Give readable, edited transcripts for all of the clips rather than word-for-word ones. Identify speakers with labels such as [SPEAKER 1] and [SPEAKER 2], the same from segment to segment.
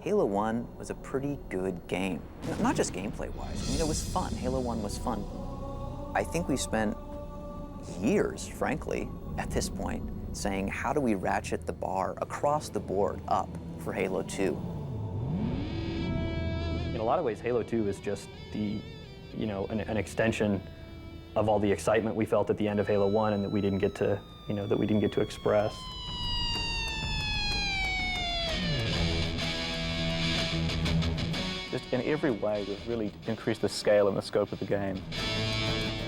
[SPEAKER 1] Halo 1 was a pretty good game. Not just gameplay-wise. I mean, it was fun. Halo 1 was fun. I think we spent years, frankly, at this point, saying, how do we ratchet the bar across the board up for Halo 2?
[SPEAKER 2] In a lot of ways, Halo 2 is just an extension of all the excitement we felt at the end of Halo 1 and that we didn't get to, express.
[SPEAKER 3] Just in every way, we've really increased the scale and the scope of the game.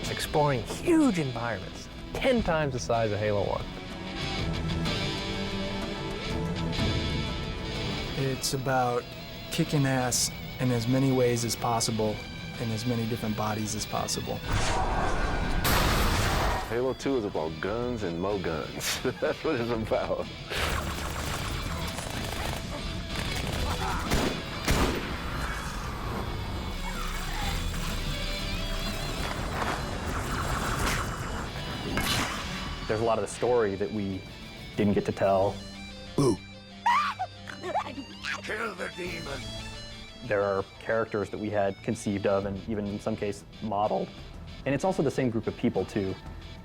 [SPEAKER 4] It's exploring huge environments, 10 times the size of Halo 1.
[SPEAKER 5] It's about kicking ass in as many ways as possible, in as many different bodies as possible.
[SPEAKER 6] Halo 2 is about guns and more guns. That's what it's about.
[SPEAKER 2] There's a lot of the story that we didn't get to tell.
[SPEAKER 7] Boo. Kill the demon.
[SPEAKER 2] There are characters that we had conceived of and even in some cases modeled. And it's also the same group of people too,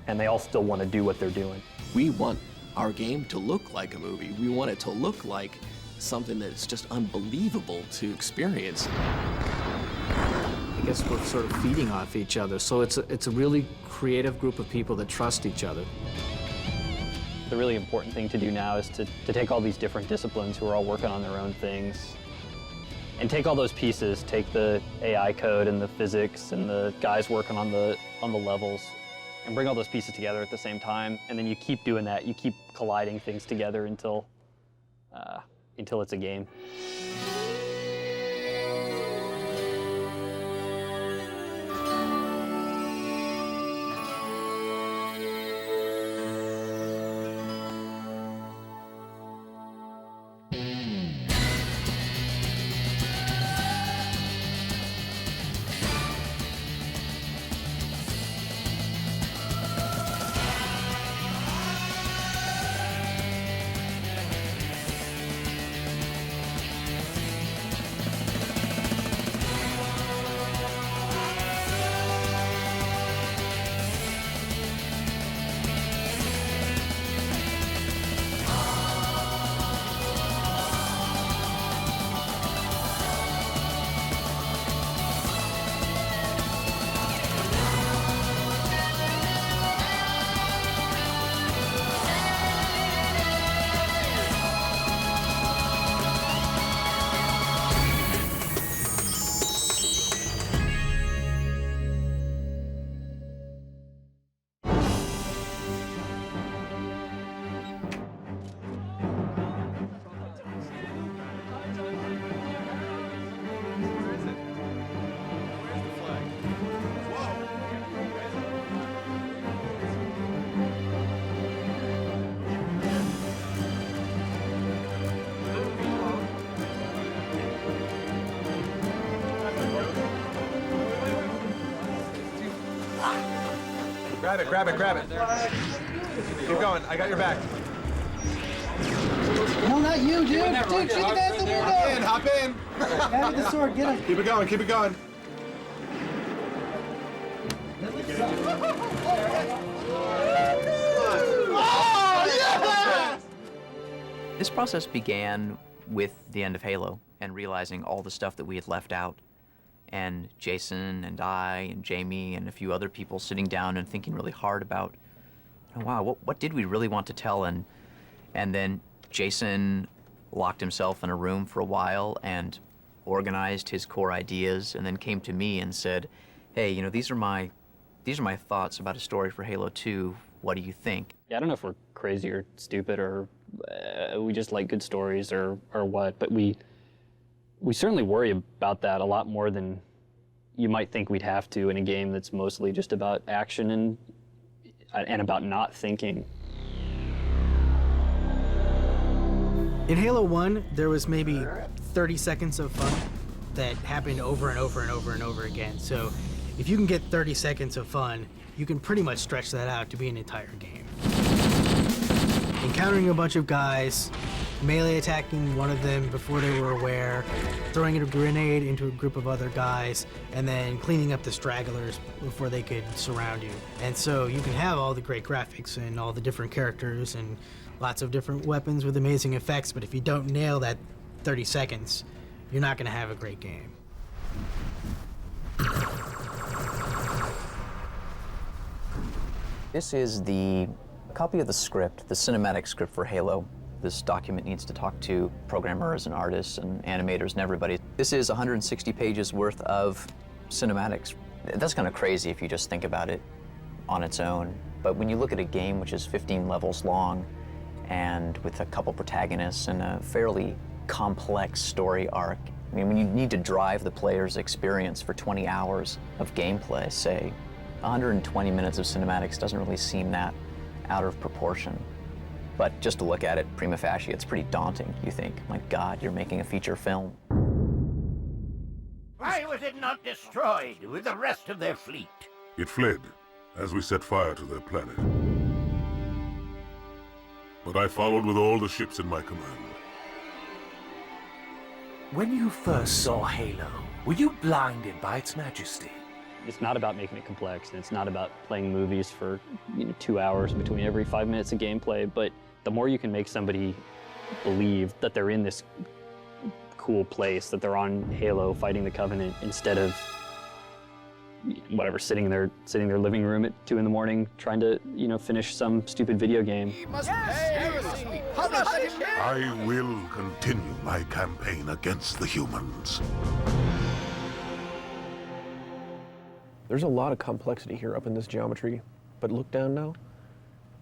[SPEAKER 2] and they all still want to do what they're doing.
[SPEAKER 8] We want our game to look like a movie. We want it to look like something that's just unbelievable to experience.
[SPEAKER 9] I guess we're sort of feeding off each other, so it's a really creative group of people that trust each other.
[SPEAKER 2] The really important thing to do now is to take all these different disciplines who are all working on their own things and take all those pieces, take the AI code and the physics and the guys working on the levels and bring all those pieces together at the same time, and then you keep doing that. You keep colliding things together until it's a game.
[SPEAKER 10] Grab it, grab it, grab it. Keep going, I got your back.
[SPEAKER 11] No, not you, dude. Dude, shoot the guy at the window.
[SPEAKER 10] Hop in.
[SPEAKER 11] Grab the sword, get him.
[SPEAKER 10] Keep it going, keep it going.
[SPEAKER 1] Oh, yes! This process began with the end of Halo and realizing all the stuff that we had left out. And Jason and I and Jamie and a few other people sitting down and thinking really hard about, oh, wow, what did we really want to tell? And then Jason locked himself in a room for a while and organized his core ideas and then came to me and said, hey, these are my thoughts about a story for Halo 2. What do you think?
[SPEAKER 2] Yeah, I don't know if we're crazy or stupid or we just like good stories or what, but we certainly worry about that a lot more than you might think we'd have to in a game that's mostly just about action and about not thinking.
[SPEAKER 9] In Halo 1, there was maybe 30 seconds of fun that happened over and over and over and over again. So if you can get 30 seconds of fun, you can pretty much stretch that out to be an entire game. Encountering a bunch of guys, melee attacking one of them before they were aware, throwing a grenade into a group of other guys, and then cleaning up the stragglers before they could surround you. And so you can have all the great graphics and all the different characters and lots of different weapons with amazing effects, but if you don't nail that 30 seconds, you're not going to have a great game.
[SPEAKER 1] This is the copy of the script, the cinematic script for Halo. This document needs to talk to programmers and artists and animators and everybody. This is 160 pages worth of cinematics. That's kind of crazy if you just think about it on its own. But when you look at a game which is 15 levels long and with a couple protagonists and a fairly complex story arc, I mean, when you need to drive the player's experience for 20 hours of gameplay, say, 120 minutes of cinematics doesn't really seem that out of proportion. But just to look at it prima facie, it's pretty daunting, you think. My God, you're making a feature film.
[SPEAKER 7] Why was it not destroyed with the rest of their fleet?
[SPEAKER 12] It fled as we set fire to their planet. But I followed with all the ships in my command.
[SPEAKER 7] When you first saw Halo, were you blinded by its majesty?
[SPEAKER 2] It's not about making it complex, and it's not about playing movies for 2 hours between every 5 minutes of gameplay, but the more you can make somebody believe that they're in this cool place, that they're on Halo fighting the Covenant, instead of whatever, sitting in their living room at 2 in the morning trying to, finish some stupid video game.
[SPEAKER 12] I will continue my campaign against the humans.
[SPEAKER 3] There's a lot of complexity here up in this geometry, but look down now.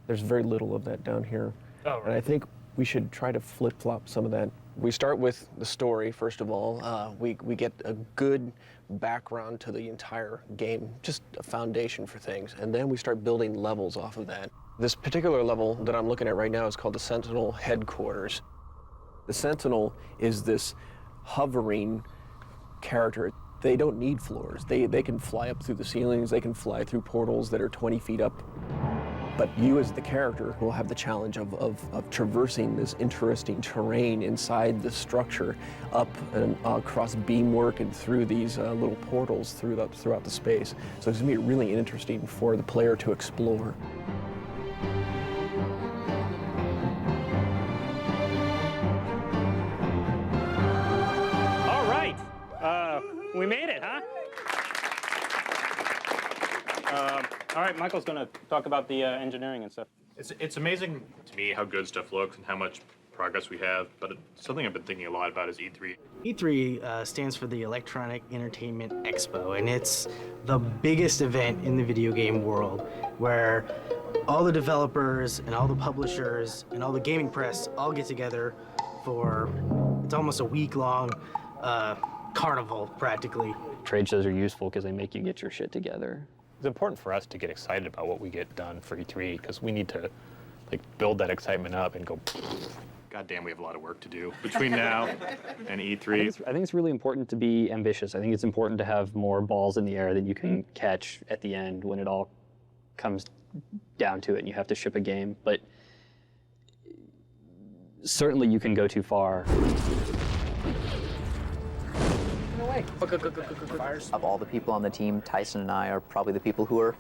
[SPEAKER 3] There's very little of that down here.
[SPEAKER 2] Oh, right.
[SPEAKER 3] And I think we should try to flip-flop some of that. We start with the story, first of all. We get a good background to the entire game, just a foundation for things, and then we start building levels off of that. This particular level that I'm looking at right now is called the Sentinel Headquarters. The Sentinel is this hovering character. They don't need floors. They can fly up through the ceilings, they can fly through portals that are 20 feet up. But you as the character will have the challenge of traversing this interesting terrain inside the structure, up and across beamwork and through these little portals throughout the space. So it's gonna be really interesting for the player to explore.
[SPEAKER 2] All right, we made it, huh? All right, Michael's going to talk about the engineering and stuff.
[SPEAKER 13] It's amazing to me how good stuff looks and how much progress we have, but something I've been thinking a lot about is E3.
[SPEAKER 9] E3 stands for the Electronic Entertainment Expo, and it's the biggest event in the video game world where all the developers and all the publishers and all the gaming press all get together for, it's almost a week-long carnival, practically.
[SPEAKER 2] Trade shows are useful because they make you get your shit together.
[SPEAKER 4] It's important for us to get excited about what we get done for E3 because we need to build that excitement up and go.
[SPEAKER 13] God damn, we have a lot of work to do between now and E3.
[SPEAKER 2] I think it's really important to be ambitious. I think it's important to have more balls in the air that you can catch at the end when it all comes down to it and you have to ship a game. But certainly you can go too far.
[SPEAKER 1] Of all the people on the team, Tyson and I are probably the people who are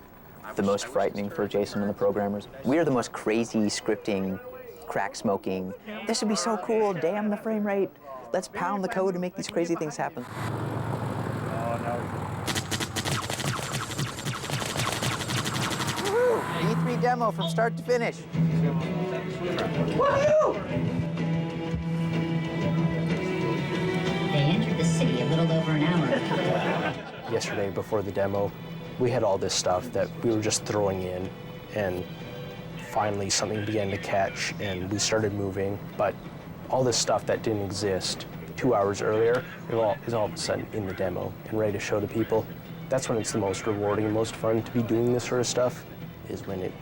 [SPEAKER 1] the most frightening for Jason and the programmers. We are the most crazy, scripting, crack smoking. This would be so cool, damn the frame rate. Let's pound the code to make these crazy things happen.
[SPEAKER 2] Oh, no.
[SPEAKER 1] Woo! E3 demo from start to finish.
[SPEAKER 14] Woohoo! They entered the city a little over an hour ago.
[SPEAKER 15] Yesterday, before the demo, we had all this stuff that we were just throwing in, and finally something began to catch, and we started moving. But all this stuff that didn't exist 2 hours earlier is all of a sudden in the demo and ready to show to people. That's when it's the most rewarding and most fun to be doing this sort of stuff, is when it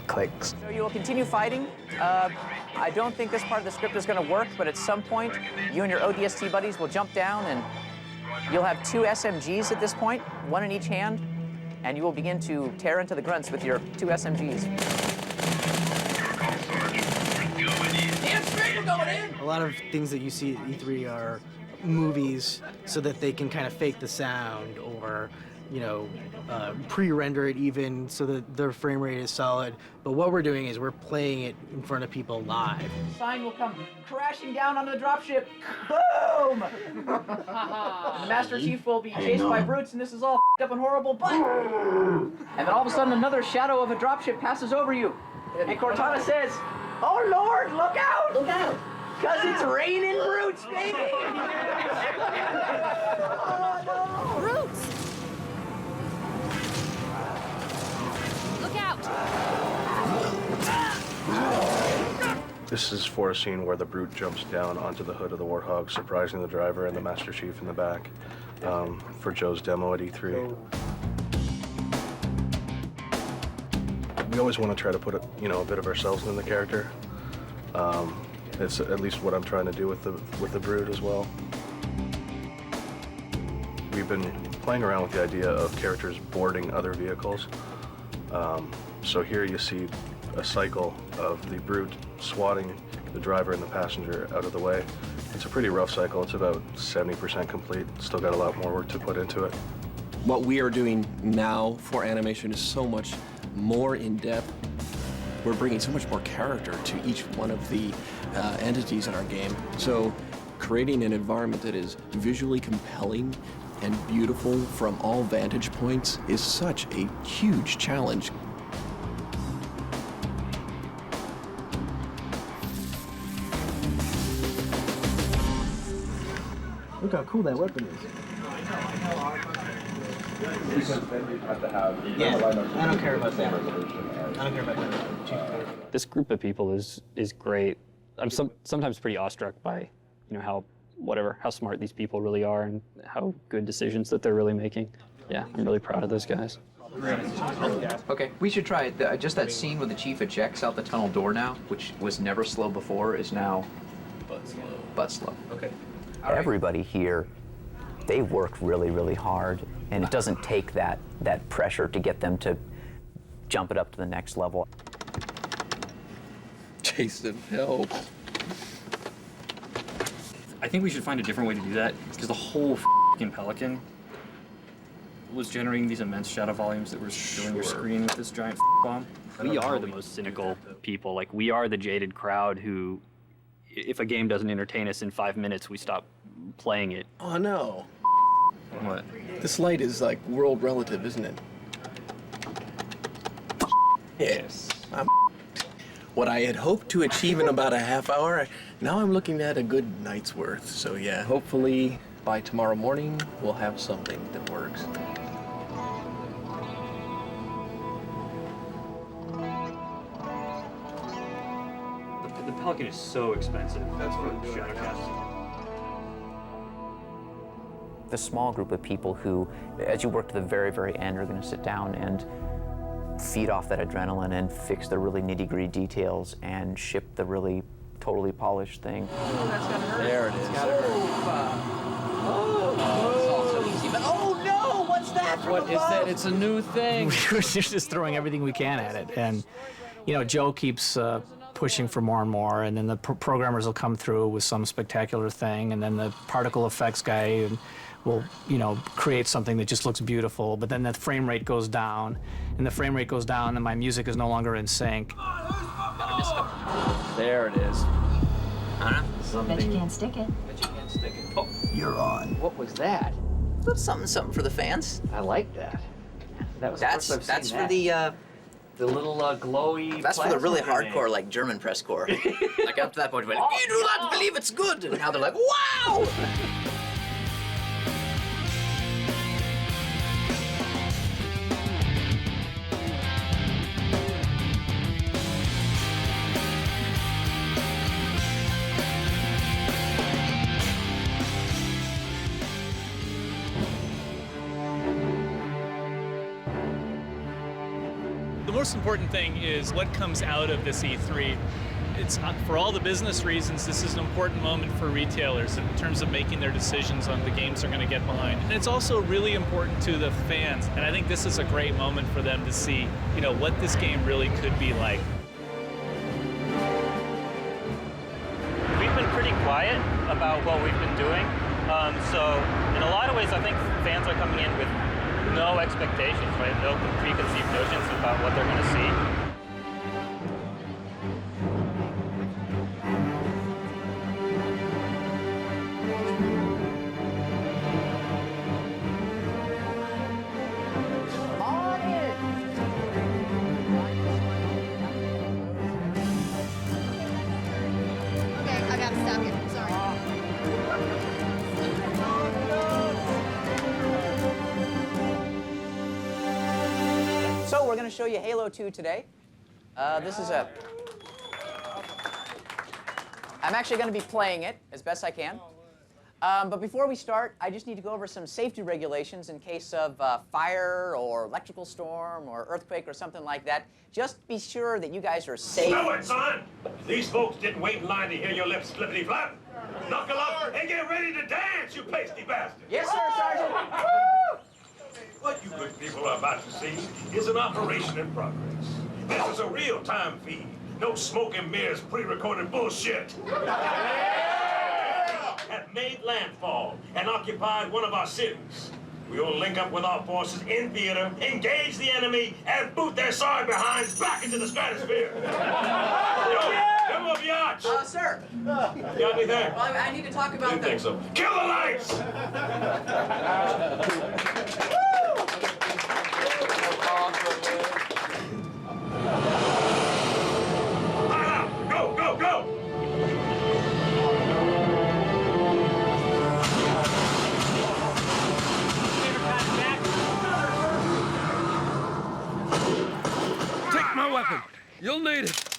[SPEAKER 15] clicks.
[SPEAKER 1] So you will continue fighting. I don't think this part of the script is going to work, but at some point, you and your ODST buddies will jump down and you'll have 2 SMGs at this point, 1 in each hand, and you will begin to tear into the grunts with your 2 SMGs.
[SPEAKER 7] Damn straight we're going in!
[SPEAKER 9] A lot of things that you see at E3 are movies so that they can kind of fake the sound or, you know, pre-render it even so that their frame rate is solid. But what we're doing is we're playing it in front of people live.
[SPEAKER 1] Sign will come crashing down on the dropship. Boom! The Master Chief will be chased by brutes, and this is all up and horrible, but... And then all of a sudden, another shadow of a dropship passes over you. And Cortana says, "Oh Lord, look out! Look out! Because it's raining brutes, baby!" Oh no!
[SPEAKER 16] Brutes! Look out!
[SPEAKER 6] This is for a scene where the brute jumps down onto the hood of the Warthog, surprising the driver and the Master Chief in the back for Joe's demo at E3. We always want to try to put a bit of ourselves in the character. It's at least what I'm trying to do with the brute as well. We've been playing around with the idea of characters boarding other vehicles. So here you see a cycle of the brute swatting the driver and the passenger out of the way. It's a pretty rough cycle. It's about 70% complete. Still got a lot more work to put into it.
[SPEAKER 8] What we are doing now for animation is so much more in-depth. We're bringing so much more character to each one of the entities in our game. So creating an environment that is visually compelling and beautiful from all vantage points is such a huge challenge.
[SPEAKER 9] Look how cool that weapon is. Yeah, I don't care about that. I don't care about that.
[SPEAKER 2] This group of people is great. I'm sometimes pretty awestruck by, how smart these people really are and how good decisions that they're really making. Yeah, I'm really proud of those guys.
[SPEAKER 1] Okay, we should try it. Just that scene where the chief ejects out the tunnel door now, which was never slow before, is now butt slow. Okay.
[SPEAKER 17] Everybody here, they work really, really hard, and it doesn't take that pressure to get them to jump it up to the next level.
[SPEAKER 8] Jason, help.
[SPEAKER 2] I think we should find a different way to do that, because the whole f***ing Pelican was generating these immense shadow volumes that were filling your screen with this giant bomb. We are the most cynical people. Like, we are the jaded crowd who, if a game doesn't entertain us in 5 minutes, we stop playing it.
[SPEAKER 8] Oh no.
[SPEAKER 2] What?
[SPEAKER 8] This light is like world relative, isn't it? Yes. What I had hoped to achieve in about a half hour, now I'm looking at a good night's worth. So yeah, hopefully by tomorrow morning, we'll have something that works.
[SPEAKER 2] The Pelican is so expensive. That's what Shadowcast.
[SPEAKER 17] The small group of people who, as you work to the very, very end, are going to sit down and feed off that adrenaline and fix the really nitty-gritty details and ship the really totally polished thing.
[SPEAKER 1] Oh, that's gotta hurt.
[SPEAKER 8] There it is.
[SPEAKER 1] It's gotta hurt. It's all so easy, but oh no! What's that from
[SPEAKER 18] What is
[SPEAKER 1] above?
[SPEAKER 18] that? It's a new thing.
[SPEAKER 9] We're just throwing everything we can at it. And, Joe keeps pushing for more and more, and then the programmers will come through with some spectacular thing, and then the particle effects guy will, create something that just looks beautiful, but then the frame rate goes down, and and my music is no longer in sync.
[SPEAKER 18] There it is.
[SPEAKER 14] Bet you can't stick it.
[SPEAKER 1] Oh,
[SPEAKER 18] You're on.
[SPEAKER 1] what was that? That's something for the fans.
[SPEAKER 18] I like that. That was
[SPEAKER 1] That's
[SPEAKER 18] the first I've
[SPEAKER 1] that's
[SPEAKER 18] seen
[SPEAKER 1] for
[SPEAKER 18] that.
[SPEAKER 1] the
[SPEAKER 18] little glowy.
[SPEAKER 1] that's for the really
[SPEAKER 18] plasma
[SPEAKER 1] hardcore, like German press corps. Like up to that point, we're like, you do not believe it's good, and now they're like, wow.
[SPEAKER 19] The most important thing is what comes out of this E3. It's for all the business reasons, this is an important moment for retailers in terms of making their decisions on the games they're going to get behind. And it's also really important to the fans. And I think this is a great moment for them to see, what this game really could be like.
[SPEAKER 2] we've been pretty quiet about what we've been doing. So in a lot of ways, I think fans are coming in with no expectations, right? No preconceived notions about what they're going to see.
[SPEAKER 1] So we're going to show you Halo 2 today. This is a... I'm actually going to be playing it as best I can. But before we start, I just need to go over some safety regulations in case of fire or electrical storm or earthquake or something like that. Just be sure that you guys are safe.
[SPEAKER 20] Stow it, son! These folks didn't wait in line to hear your lips flippity-flap. Knuckle up and get ready to dance, you pasty bastard!
[SPEAKER 1] Yes, sir, Sergeant!
[SPEAKER 20] What you good people are about to see is an operation in progress. This is a real-time feed. No smoke and mirrors, pre-recorded bullshit. Have made landfall and occupied one of our cities. We will link up with our forces in theater, engage the enemy, and boot their sorry behinds back into the stratosphere. Demo biatch!
[SPEAKER 1] Sir.
[SPEAKER 20] You got anything?
[SPEAKER 1] Well, I need to talk about
[SPEAKER 20] Didn't think so. Kill the lights! Go, go, go!
[SPEAKER 21] Take my weapon. You'll need it.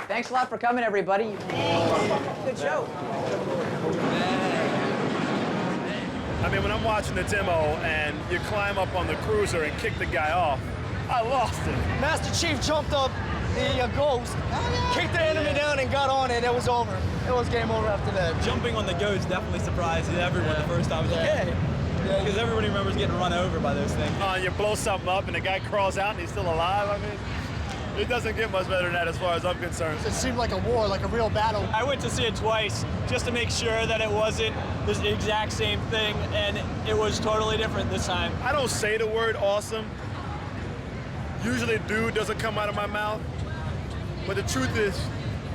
[SPEAKER 1] Thanks a lot for coming, everybody. Good show.
[SPEAKER 22] I mean, when I'm watching the demo and you climb up on the cruiser and kick the guy off, I lost it.
[SPEAKER 11] Master Chief jumped up the ghost, kicked the enemy down and got on it. It was over. It was game over after that.
[SPEAKER 23] Jumping on the ghost definitely surprised everyone the first time. It was like, hey, because everybody remembers getting run over by those things.
[SPEAKER 22] You blow something up and the guy crawls out and he's still alive. I mean, it doesn't get much better than that as far as I'm concerned.
[SPEAKER 11] It seemed like a war, like a real battle.
[SPEAKER 23] I went to see it twice just to make sure that it wasn't the exact same thing, and it was totally different this time.
[SPEAKER 22] I don't say the word awesome. Usually dude doesn't come out of my mouth, but the truth is,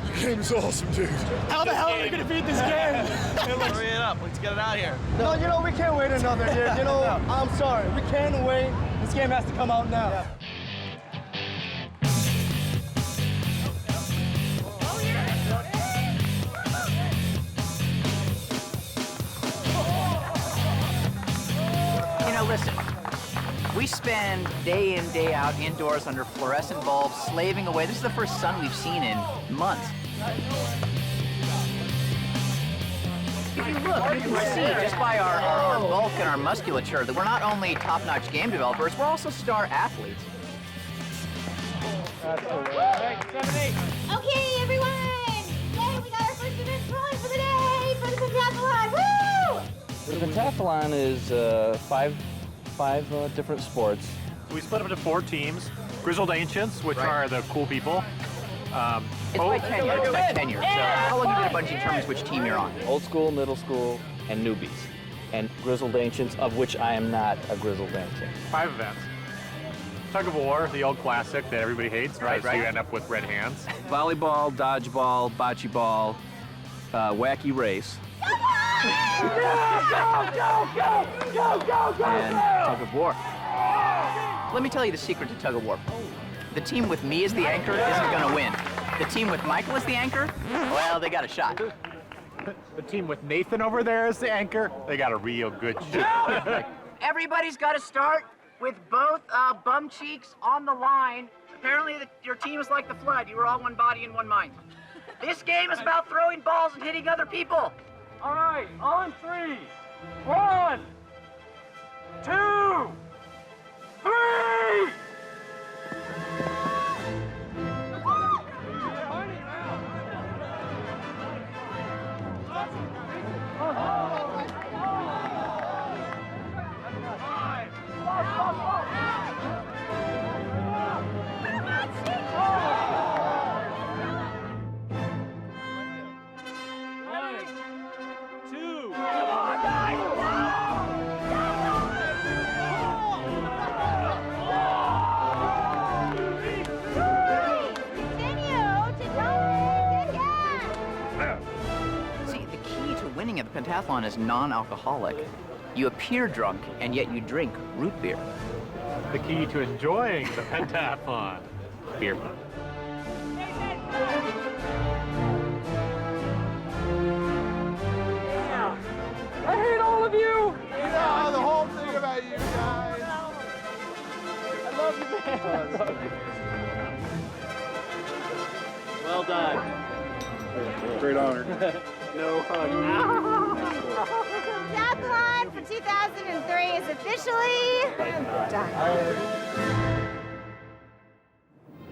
[SPEAKER 22] the game is awesome, dude.
[SPEAKER 11] How the hell are we gonna beat this game?
[SPEAKER 23] Hurry it up, let's get it out here.
[SPEAKER 11] No, you know, we can't wait another year. You know, I'm sorry, we can't wait. This game has to come out now. Yeah.
[SPEAKER 1] Listen, we spend day in, day out indoors under fluorescent bulbs, slaving away. This is the first sun we've seen in months. look, you can see just by our bulk and our musculature that we're not only top-notch game developers, we're also star athletes.
[SPEAKER 16] Okay, everyone! Yay, we got our first event rolling for the day for the pentathlon! Woo!
[SPEAKER 5] The pentathlon is five different sports.
[SPEAKER 13] We split up into 4 teams. Grizzled Ancients, which are the cool people.
[SPEAKER 1] It's by tenure. It's by tenure. So how long have you been a Bungie determines which team you're on?
[SPEAKER 5] Old school, middle school, and newbies. And Grizzled Ancients, of which I am not a Grizzled Ancient.
[SPEAKER 13] 5 events. Tug of war, the old classic that everybody hates, right? So you end up with red hands.
[SPEAKER 5] Volleyball, dodgeball, bocce ball, wacky race.
[SPEAKER 1] And tug of war. Let me tell you the secret to tug of war. The team with me as the anchor isn't going to win. The team with Michael as the anchor, well, they got a shot.
[SPEAKER 13] The team with Nathan over there as the anchor, they got a real good shot.
[SPEAKER 1] Everybody's got to start with both bum cheeks on the line. Apparently, your team is like the Flood. You were all one body and one mind. This game is about throwing balls and hitting other people.
[SPEAKER 21] All right, on 3. 1, 2, 3!
[SPEAKER 1] At the pentathlon is non-alcoholic. You appear drunk, and yet you drink root beer.
[SPEAKER 13] The key to enjoying the pentathlon. Beer.
[SPEAKER 21] I hate all of you!
[SPEAKER 22] You know the whole thing about you guys.
[SPEAKER 21] I love you, man.
[SPEAKER 22] Well done. Great honor. No hugging.
[SPEAKER 16] Pentathlon for 2003 is officially done.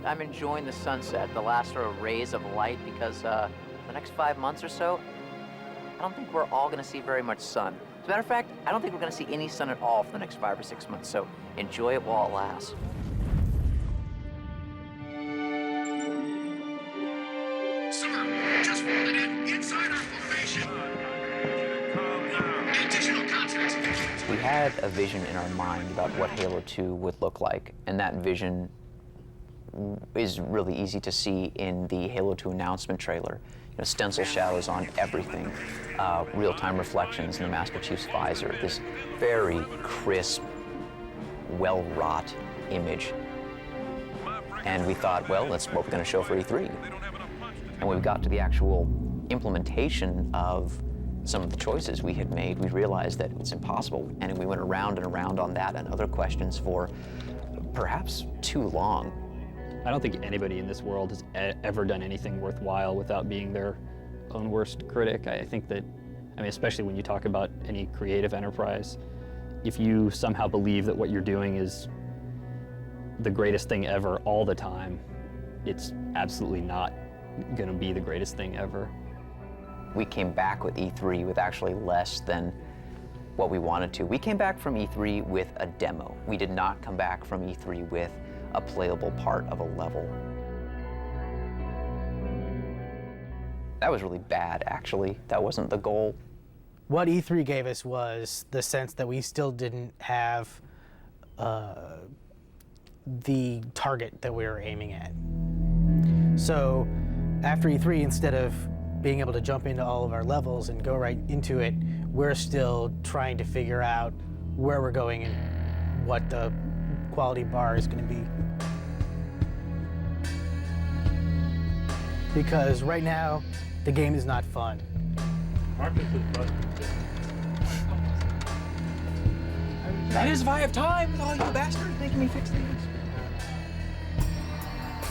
[SPEAKER 1] I'm enjoying the sunset, the last sort of rays of light, because the next 5 months or so, I don't think we're all going to see very much sun. As a matter of fact, I don't think we're going to see any sun at all for the next 5 or 6 months, so enjoy it while it lasts.
[SPEAKER 21] Just inside our formation. Additional context.
[SPEAKER 1] We had a vision in our mind about what Halo 2 would look like, and that vision is really easy to see in the Halo 2 announcement trailer. You know, stencil shadows on everything, real-time reflections in the Master Chief's visor, this very crisp, well-wrought image. And we thought, well, that's what we're going to show for E3. And when we got to the actual implementation of some of the choices we had made, we realized that it's impossible. And we went around and around on that and other questions for perhaps too long.
[SPEAKER 2] I don't think anybody in this world has ever done anything worthwhile without being their own worst critic. I think that, I mean, especially when you talk about any creative enterprise, if you somehow believe that what you're doing is the greatest thing ever all the time, it's absolutely not going to be the greatest thing ever.
[SPEAKER 1] We came back with E3 with actually less than what we wanted to. We came back from E3 with a demo. We did not come back from E3 with a playable part of a level. That was really bad, actually. That wasn't the goal.
[SPEAKER 9] What E3 gave us was the sense that we still didn't have the target that we were aiming at. So after E3, instead of being able to jump into all of our levels and go right into it, we're still trying to figure out where we're going and what the quality bar is going to be. Because right now, the game is not fun.
[SPEAKER 1] That is if I have time with all you bastards making me fix things.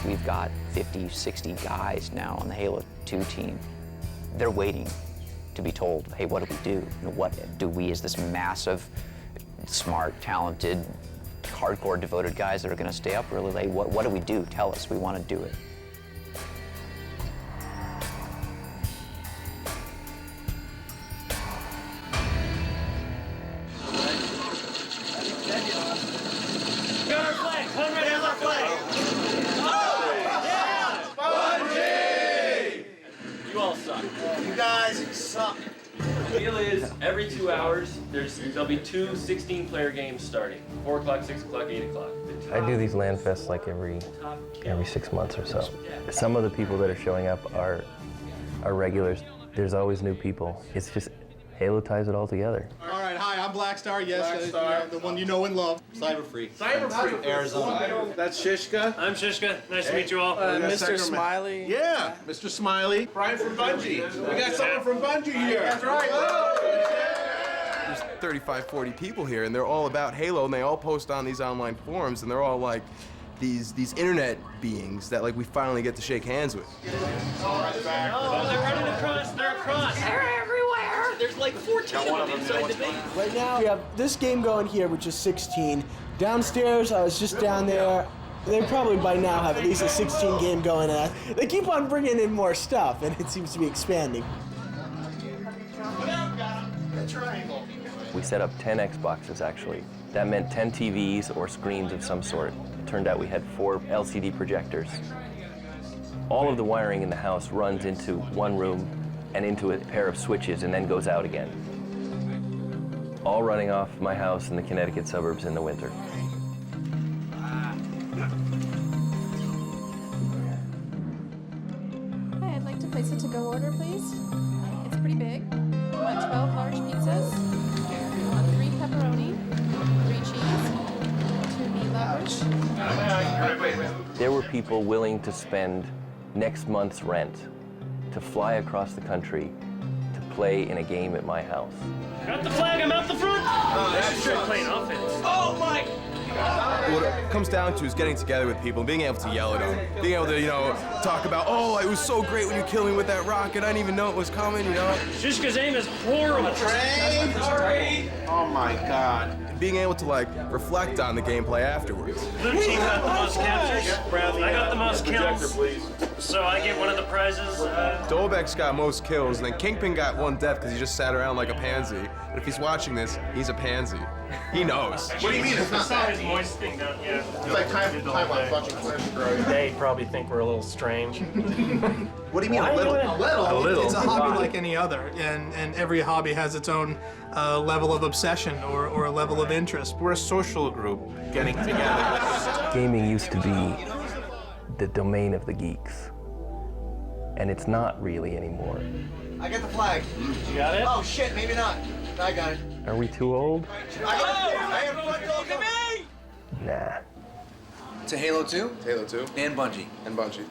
[SPEAKER 1] We've got 50, 60 guys now on the Halo 2 team. They're waiting
[SPEAKER 17] to be told, hey, what do we do? You know, what do we, as this massive, smart, talented, hardcore, devoted guys that are going to stay up really late, what do we do? Tell us, we want to do it.
[SPEAKER 3] You guys suck.
[SPEAKER 10] The deal is, every 2 hours, there'll be two 16-player games starting. 4 o'clock, 6 o'clock, 8 o'clock.
[SPEAKER 12] I do these land fests like every 6 months or so. Some of the people that are showing up are regulars. There's always new people. It's just Halo ties it all together.
[SPEAKER 3] All right, hi, I'm Blackstar. Yes, the one you know and love. Cyberfree. Cyberfree. Arizona. That's Shishka.
[SPEAKER 10] I'm Shishka. Nice to meet you all.
[SPEAKER 3] Mr. Smiley. Yeah, Mr. Smiley. Brian from Bungie. We got someone from Bungie here. That's right.
[SPEAKER 24] There's 35, 40 people here, and they're all about Halo, and they all post on these online forums, and they're all like these internet beings that like we finally get to shake hands with.
[SPEAKER 10] Oh, they're running across. They're across. They're everywhere. There's like 14 of them inside the base.
[SPEAKER 11] Right now, we have this game going here, which is 16. Downstairs, I was just down there. They probably by now have at least a 16 game going on. They keep on bringing in more stuff, and it seems to be expanding.
[SPEAKER 12] We set up 10 Xboxes, actually. That meant 10 TVs or screens of some sort. It turned out we had 4 LCD projectors. All of the wiring in the house runs into one room and into a pair of switches and then goes out again. All running off my house in the Connecticut suburbs in the winter.
[SPEAKER 25] Hi, I'd like to place a to-go order, please. It's pretty big. I want 12 large pizzas. I want 3 pepperoni, 3 cheese, 2 meat lovers.
[SPEAKER 12] There were people willing to spend next month's rent to fly across the country to play in a game at my house.
[SPEAKER 10] Got the flag. I'm out the front. That's just playing offense. Oh my!
[SPEAKER 24] What it comes down to is getting together with people and being able to yell at them. Being able to, you know, talk about, oh, it was so great when you killed me with that rocket. I didn't even know it was coming, you know?
[SPEAKER 10] Shishka's aim is horrible.
[SPEAKER 3] Train. Oh my God.
[SPEAKER 24] Being able to, like, reflect on the gameplay afterwards.
[SPEAKER 10] Blue team got the most captures. I got the most kills. So I get one of the prizes.
[SPEAKER 24] Dolbeck's got most kills, and then Kingpin got 1 death because he just sat around like a pansy. But if he's watching this, he's a pansy. He knows.
[SPEAKER 3] What do you mean? It's
[SPEAKER 10] I
[SPEAKER 3] not
[SPEAKER 10] saw
[SPEAKER 3] that
[SPEAKER 10] his moist thing down. Yeah.
[SPEAKER 3] It's like time on bunch of clips, bro.
[SPEAKER 15] They probably think we're a little strange.
[SPEAKER 3] What do you mean a little? A little?
[SPEAKER 26] It's a hobby like any other, and every hobby has its own level of obsession or a level of interest.
[SPEAKER 3] We're a social group getting together.
[SPEAKER 12] Gaming used to be the domain of the geeks, and it's not really anymore.
[SPEAKER 3] I got the flag.
[SPEAKER 10] You got it?
[SPEAKER 3] Oh shit, maybe not. I got it.
[SPEAKER 12] Are we too old?
[SPEAKER 3] I have look at me!
[SPEAKER 12] Nah.
[SPEAKER 3] To Halo 2?
[SPEAKER 24] Halo 2.
[SPEAKER 3] And Bungie.
[SPEAKER 24] And Bungie.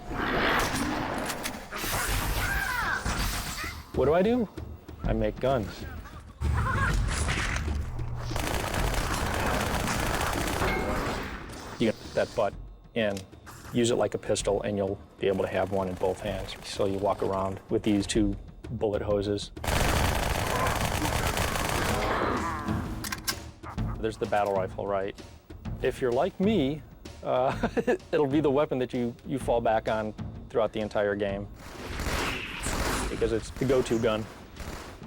[SPEAKER 2] What do? I make guns. You get that butt in, use it like a pistol, and you'll be able to have one in both hands. So you walk around with these 2 bullet hoses. There's the battle rifle, right? If you're like me, it'll be the weapon that you fall back on throughout the entire game because it's the go-to gun.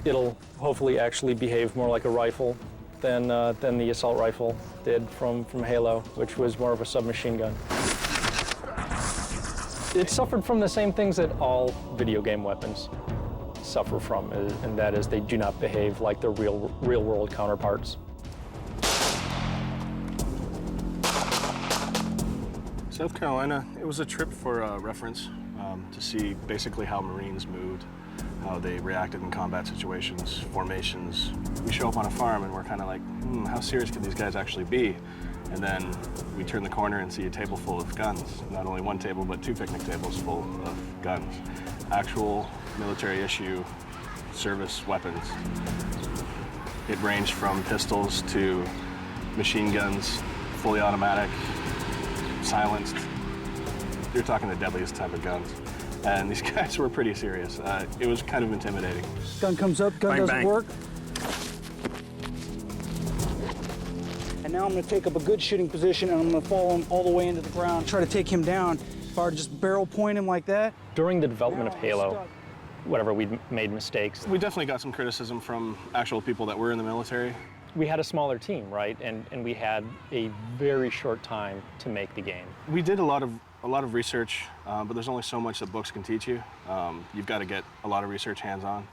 [SPEAKER 2] It'll hopefully actually behave more like a rifle than the assault rifle did from Halo, which was more of a submachine gun. It suffered from the same things that all video game weapons suffer from, and that is they do not behave like their real-world counterparts.
[SPEAKER 6] South Carolina, it was a trip for reference to see basically how Marines moved, how they reacted in combat situations, formations. We show up on a farm and we're kind of like, how serious could these guys actually be? And then we turn the corner and see a table full of guns. Not only 1 table, but 2 picnic tables full of guns. Actual military issue service weapons. It ranged from pistols to machine guns, fully automatic, silenced. You're talking the deadliest type of guns. And these guys were pretty serious. It was kind of intimidating.
[SPEAKER 4] Gun comes up, gun
[SPEAKER 6] Bang,
[SPEAKER 4] doesn't
[SPEAKER 6] bang.
[SPEAKER 4] work. And now I'm going to take up a good shooting position and I'm going to follow him all the way into the ground, try to take him down. If I were to just barrel point him like that.
[SPEAKER 2] During the development of Halo, whatever, we'd made mistakes.
[SPEAKER 6] We definitely got some criticism from actual people that were in the military.
[SPEAKER 2] We had a smaller team, right? And we had a very short time to make the game.
[SPEAKER 6] We did a lot of research, but there's only so much that books can teach you. You've got to get a lot of research hands-on.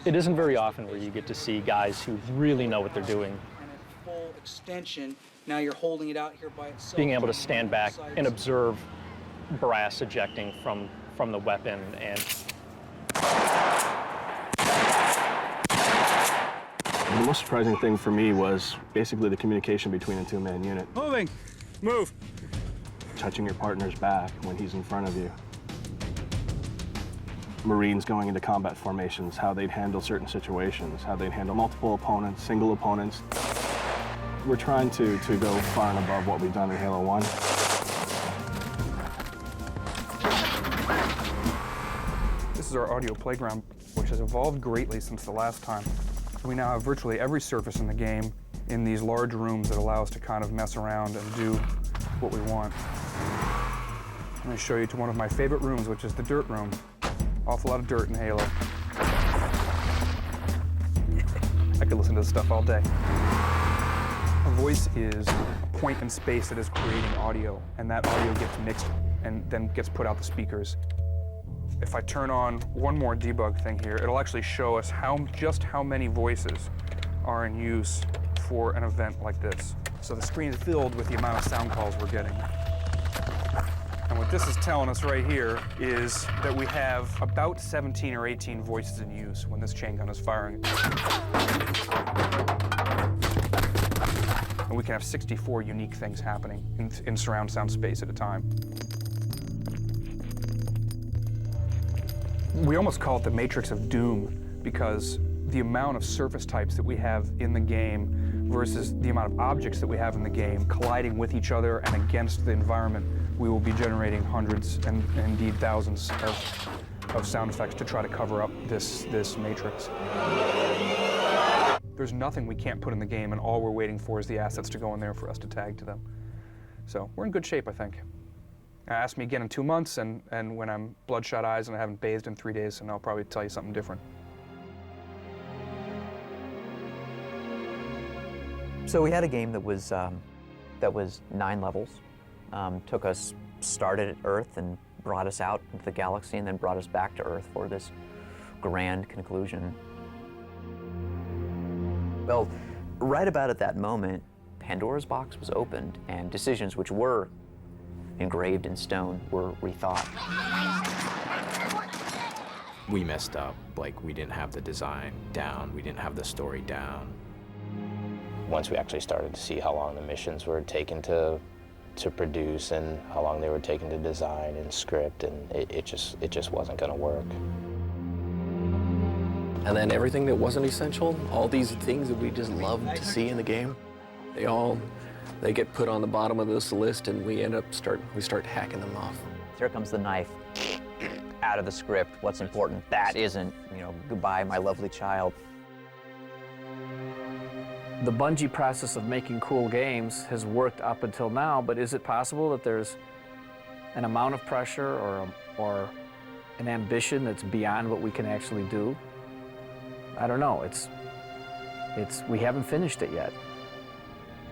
[SPEAKER 2] It isn't very often where you get to see guys who really know what they're doing.
[SPEAKER 4] And at full extension, now you're holding it out here by itself.
[SPEAKER 2] Being able to stand back and observe brass ejecting from the weapon and
[SPEAKER 6] The most surprising thing for me was basically the communication between a two-man unit.
[SPEAKER 4] Moving. Move.
[SPEAKER 6] Touching your partner's back when he's in front of you. Marines going into combat formations, how they'd handle certain situations, how they'd handle multiple opponents, single opponents. We're trying to go far and above what we've done in Halo 1.
[SPEAKER 7] This is our audio playground, which has evolved greatly since the last time. We now have virtually every surface in the game in these large rooms that allow us to kind of mess around and do what we want. I'm going to show you to one of my favorite rooms, which is the dirt room. Awful lot of dirt in Halo. I could listen to this stuff all day. A voice is a point in space that is creating audio, and that audio gets mixed and then gets put out the speakers. If I turn on one more debug thing here, it'll actually show us just how many voices are in use for an event like this. So the screen is filled with the amount of sound calls we're getting. And what this is telling us right here is that we have about 17 or 18 voices in use when this chain gun is firing. And we can have 64 unique things happening in surround sound space at a time. We almost call it the Matrix of Doom because the amount of surface types that we have in the game versus the amount of objects that we have in the game colliding with each other and against the environment, we will be generating hundreds and indeed thousands of sound effects to try to cover up this matrix. There's nothing we can't put in the game, and all we're waiting for is the assets to go in there for us to tag to them. So we're in good shape, I think. Ask me again in 2 months, and when I'm bloodshot eyes and I haven't bathed in 3 days, and I'll probably tell you something different.
[SPEAKER 1] So we had a game that was 9 levels. Took us, started at Earth and brought us out into the galaxy and then brought us back to Earth for this grand conclusion. Well, right about at that moment, Pandora's box was opened and decisions which were engraved in stone were rethought.
[SPEAKER 8] We messed up. Like, we didn't have the design down, we didn't have the story down.
[SPEAKER 5] Once we actually started to see how long the missions were taken to produce and how long they were taken to design and script, and it just wasn't going to work.
[SPEAKER 8] And then everything that wasn't essential, all these things that we just loved to see in the game, they get put on the bottom of this list, and we start hacking them off.
[SPEAKER 1] Here comes the knife out of the script. What's important? That isn't, goodbye, my lovely child.
[SPEAKER 14] The Bungie process of making cool games has worked up until now, but is it possible that there's an amount of pressure or an ambition that's beyond what we can actually do? I don't know. We haven't finished it yet.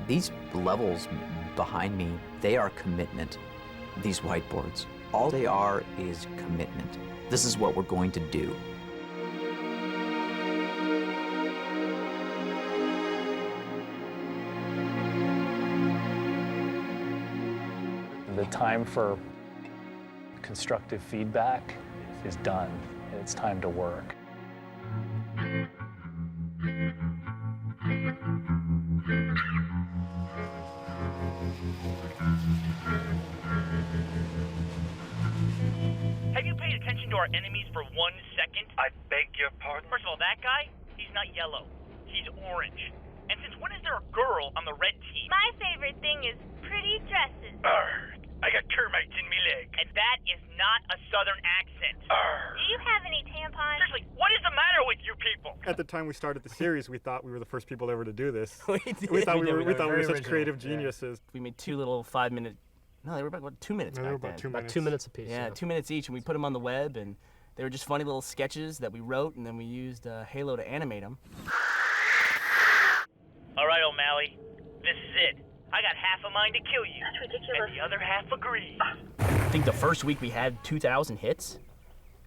[SPEAKER 1] These levels behind me, they are commitment. These whiteboards, all they are is commitment. This is what we're going to do.
[SPEAKER 2] The time for constructive feedback is done, and it's time to work.
[SPEAKER 20] Have you paid attention to
[SPEAKER 13] to our enemies for 1 second?
[SPEAKER 20] I beg your pardon?
[SPEAKER 13] First of all, that guy, he's not yellow. He's orange. And since when is there a girl on the red team?
[SPEAKER 16] My favorite thing is pretty dresses.
[SPEAKER 20] Arrgh. I got termites in me leg.
[SPEAKER 13] And that is not a southern accent.
[SPEAKER 20] Arrgh.
[SPEAKER 16] Do you have any tampons?
[SPEAKER 13] Seriously, what is the matter with you people?
[SPEAKER 18] At the time we started the series, we thought we were the first people ever to do this.
[SPEAKER 19] We did.
[SPEAKER 18] We thought we were
[SPEAKER 19] very
[SPEAKER 18] such
[SPEAKER 19] original.
[SPEAKER 18] creative geniuses.
[SPEAKER 19] We made 2 little 5-minute. No, they were about 2 minutes.
[SPEAKER 18] No,
[SPEAKER 19] back
[SPEAKER 18] they were about
[SPEAKER 19] then.
[SPEAKER 18] 2 minutes.
[SPEAKER 19] 2 minutes apiece. Yeah, 2 minutes each, and we put them on the web, and they were just funny little sketches that we wrote, and then we used Halo to animate them.
[SPEAKER 13] All right, O'Malley, this is it. I got half a mind to kill you.
[SPEAKER 16] That's ridiculous.
[SPEAKER 13] And the other half agrees.
[SPEAKER 19] I think the first week we had 2,000 hits,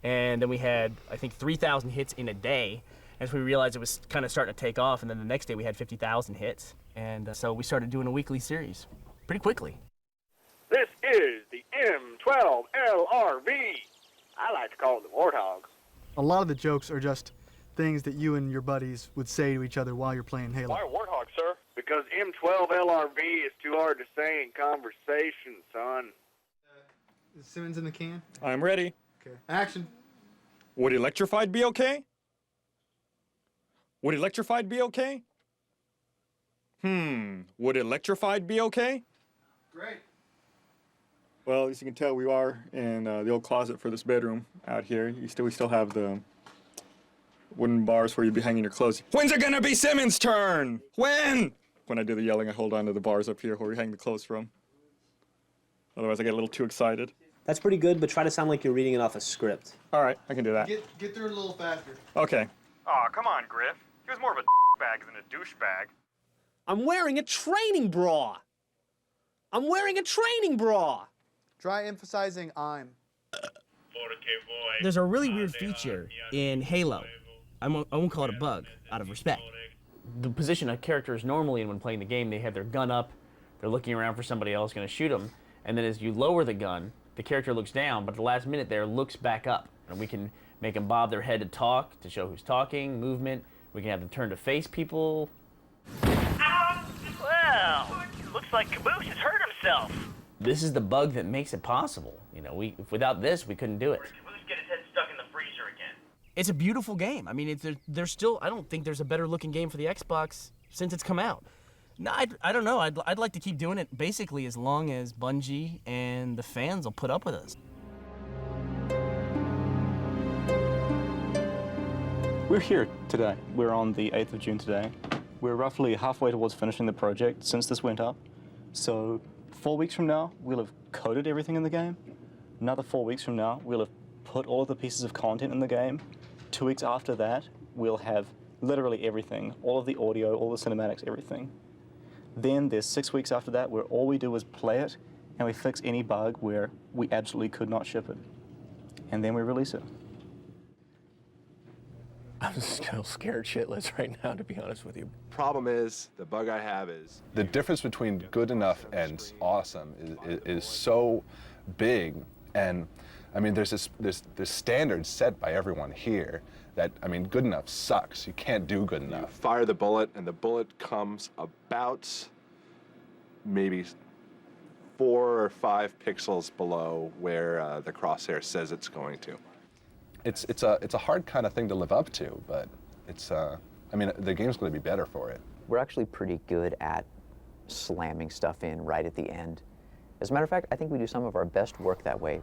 [SPEAKER 19] and then we had, I think, 3,000 hits in a day. As we realized it was kind of starting to take off, and then the next day we had 50,000 hits. And so we started doing a weekly series pretty quickly.
[SPEAKER 22] This is the M12 LRV. I like to call it the Warthog.
[SPEAKER 23] A lot of the jokes are just things that you and your buddies would say to each other while you're playing Halo.
[SPEAKER 22] Why Warthog, sir? Because M12 LRV is too hard to say in conversation, son.
[SPEAKER 23] Is Simmons in the can?
[SPEAKER 18] I'm ready.
[SPEAKER 23] Okay. Action.
[SPEAKER 18] Would electrified be okay? Would electrified be okay? Would electrified be okay?
[SPEAKER 23] Great.
[SPEAKER 18] Well, as you can tell, we are in the old closet for this bedroom out here. We still have the wooden bars where you'd be hanging your clothes. When's it gonna be Simmons' turn? When? When I do the yelling, I hold on to the bars up here where we hang the clothes from. Otherwise, I get a little too excited.
[SPEAKER 27] That's pretty good, but try to sound like you're reading it off a script.
[SPEAKER 18] All right, I can do that.
[SPEAKER 23] Get through it a little faster.
[SPEAKER 18] Okay. Aw, come on, Griff. He was more of a bag than a douchebag.
[SPEAKER 27] I'm wearing a training bra. I'm wearing a training bra.
[SPEAKER 23] Try emphasizing I'm.
[SPEAKER 19] There's a really weird feature in Halo. I won't call it a bug, out of respect. The position a character is normally in when playing the game, they have their gun up, they're looking around for somebody else going to shoot them, and then as you lower the gun, the character looks down, but at the last minute there looks back up. And we can make them bob their head to talk, to show who's talking, movement. We can have them turn to face people.
[SPEAKER 13] Well, looks like Caboose has hurt himself.
[SPEAKER 19] This is the bug that makes it possible. You know, without this, we couldn't do it.
[SPEAKER 13] Caboose get his head stuck in the freezer again.
[SPEAKER 19] It's a beautiful game. I mean, there's still, I don't think there's a better looking game for the Xbox since it's come out. No, I don't know. I'd like to keep doing it basically as long as Bungie and the fans will put up with us.
[SPEAKER 28] We're here today. We're on the 8th of June today. We're roughly halfway towards finishing the project since this went up. So 4 weeks from now, we'll have coded everything in the game. Another 4 weeks from now, we'll have put all of the pieces of content in the game. 2 weeks after that, we'll have literally everything, all of the audio, all the cinematics, everything. Then there's 6 weeks after that where all we do is play it and we fix any bug where we absolutely could not ship it. And then we release it.
[SPEAKER 8] I'm still scared shitless right now, to be honest with you.
[SPEAKER 29] Problem is, the bug I have is...
[SPEAKER 6] The difference between good enough and awesome is so big. And I mean, there's standards set by everyone here that, I mean, good enough sucks. You can't do good enough.
[SPEAKER 29] You fire the bullet, and the bullet comes about maybe 4 or 5 pixels below where the crosshair says it's going to.
[SPEAKER 6] It's a hard kind of thing to live up to, but it's I mean, the game's going to be better for it.
[SPEAKER 17] We're actually pretty good at slamming stuff in right at the end. As a matter of fact, I think we do some of our best work that way.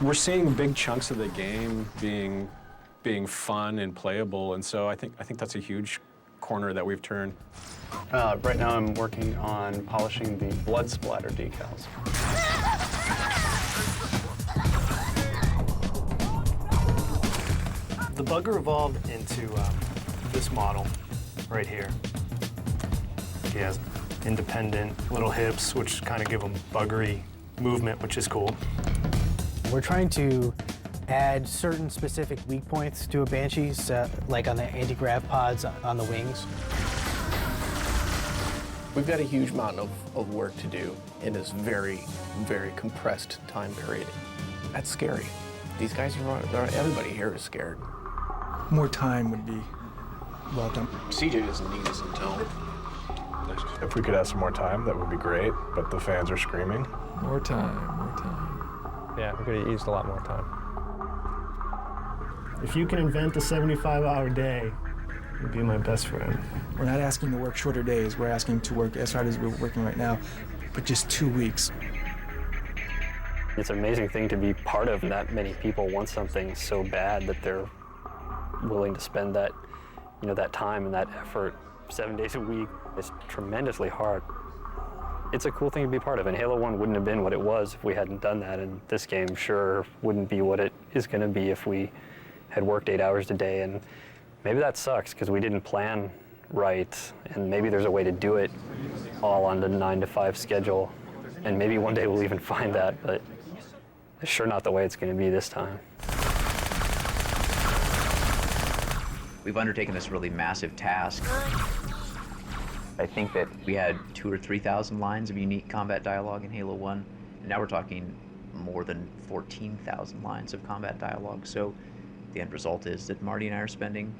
[SPEAKER 30] We're seeing big chunks of the game being fun and playable, and so I think that's a huge corner that we've turned.
[SPEAKER 28] Right now I'm working on polishing the blood splatter decals.
[SPEAKER 31] The bugger evolved into this model right here. He has independent little hips, which kind of give him buggery movement, which is cool.
[SPEAKER 9] We're trying to add certain specific weak points to a Banshee's, like on the anti-grav pods on the wings.
[SPEAKER 8] We've got a huge amount of work to do in this very, very compressed time period. That's scary. These guys everybody here is scared.
[SPEAKER 23] More time would be welcome.
[SPEAKER 29] CJ doesn't need us until...
[SPEAKER 30] If we could have some more time, that would be great, but the fans are screaming.
[SPEAKER 8] More time.
[SPEAKER 31] Yeah, we're gonna use a lot more time. If you can invent a 75-hour day, you'd be my best friend.
[SPEAKER 3] We're not asking to work shorter days. We're asking to work as hard as we're working right now, but just 2 weeks.
[SPEAKER 2] It's an amazing thing to be part of. That many people want something so bad that they're willing to spend that, that time and that effort 7 days a week. It's tremendously hard. It's a cool thing to be part of, and Halo 1 wouldn't have been what it was if we hadn't done that, and this game sure wouldn't be what it is going to be if we had worked 8 hours a day, and maybe that sucks because we didn't plan right, and maybe there's a way to do it all on the 9 to 5 schedule, and maybe one day we'll even find that, but it's sure not the way it's going to be this time.
[SPEAKER 1] We've undertaken this really massive task. I think that we had 2,000 or 3,000 lines of unique combat dialogue in Halo 1. And now we're talking more than 14,000 lines of combat dialogue. So the end result is that Marty and I are spending,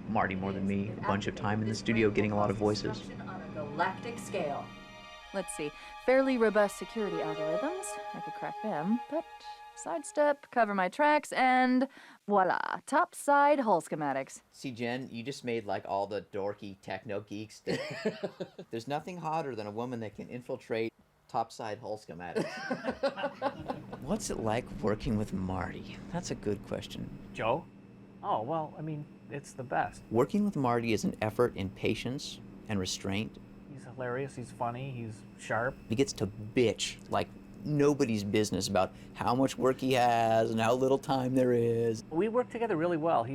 [SPEAKER 1] Marty more than me, a bunch of time in the studio getting a lot of voices.
[SPEAKER 4] On a galactic scale. Let's see. Fairly robust security algorithms. I could crack them, but sidestep, cover my tracks, and voila, top-side hull schematics.
[SPEAKER 1] See, Jen, you just made like all the dorky techno geeks. There's nothing hotter than a woman that can infiltrate topside hull schematics. What's it like working with Marty? That's a good question.
[SPEAKER 14] Joe? Oh, well, I mean, it's the best.
[SPEAKER 1] Working with Marty is an effort in patience and restraint.
[SPEAKER 14] He's hilarious, he's funny, he's sharp.
[SPEAKER 1] He gets to bitch like nobody's business about how much work he has and how little time there is.
[SPEAKER 14] We work together really well.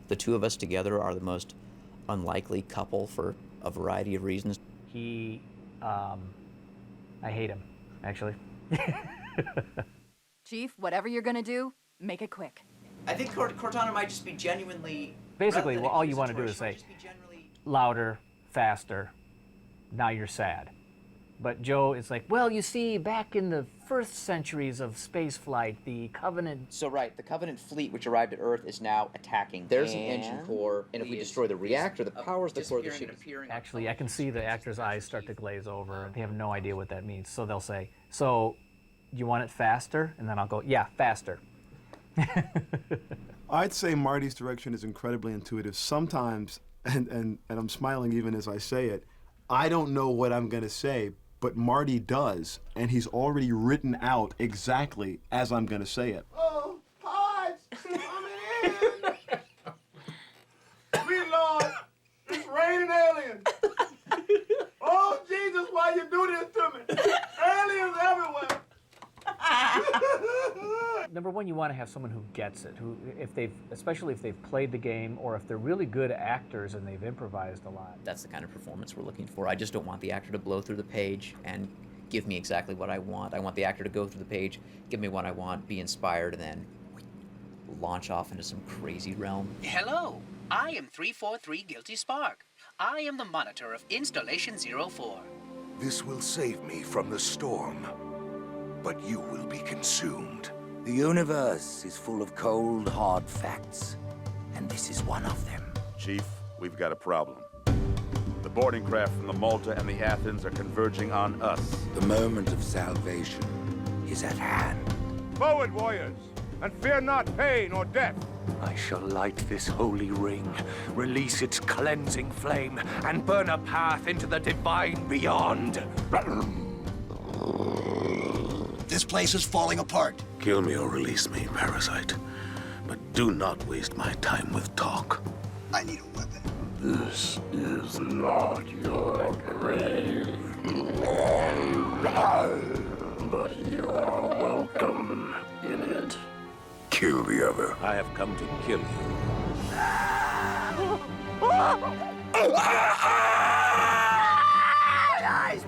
[SPEAKER 1] The two of us together are the most unlikely couple for a variety of reasons.
[SPEAKER 14] I hate him, actually.
[SPEAKER 4] Chief, whatever you're gonna do, make it quick.
[SPEAKER 1] I think Cortana might just be genuinely...
[SPEAKER 14] Basically, well, all you want to do is say, louder, faster, now you're sad. But Joe is like, well, you see, back in the first centuries of spaceflight, the Covenant...
[SPEAKER 1] So right, the Covenant fleet which arrived at Earth is now attacking. There's an engine core, and if we destroy the reactor, the powers the core of the ship.
[SPEAKER 14] Actually, I can see the actor's eyes start to glaze over, and they have no idea what that means. So they'll say, so, you want it faster? And then I'll go, yeah, faster.
[SPEAKER 7] I'd say Marty's direction is incredibly intuitive. Sometimes, and I'm smiling even as I say it, I don't know what I'm going to say, but Marty does, and he's already written out exactly as I'm going to say it.
[SPEAKER 22] Oh, Pods, coming in. Sweet Lord, it's raining aliens. Oh, Jesus, why you do this to me? Aliens everywhere.
[SPEAKER 14] Number one, you want to have someone who gets it, especially if they've played the game, or if they're really good actors and they've improvised a lot.
[SPEAKER 1] That's the kind of performance we're looking for. I just don't want the actor to blow through the page and give me exactly what I want. I want the actor to go through the page, give me what I want, be inspired, and then launch off into some crazy realm.
[SPEAKER 10] Hello, I am 343 Guilty Spark. I am the monitor of Installation 04.
[SPEAKER 11] This will save me from the storm, but you will be consumed. The universe is full of cold, hard facts, and this is one of them.
[SPEAKER 12] Chief, we've got a problem. The boarding craft from the Malta and the Athens are converging on us.
[SPEAKER 11] The moment of salvation is at hand.
[SPEAKER 22] Forward, warriors, and fear not pain or death.
[SPEAKER 11] I shall light this holy ring, release its cleansing flame, and burn a path into the divine beyond.
[SPEAKER 15] This place is falling apart.
[SPEAKER 11] Kill me or release me, parasite. But do not waste my time with talk.
[SPEAKER 15] I need a weapon.
[SPEAKER 11] This is not your grave. But you are welcome in it. Kill the other. I have come to kill you.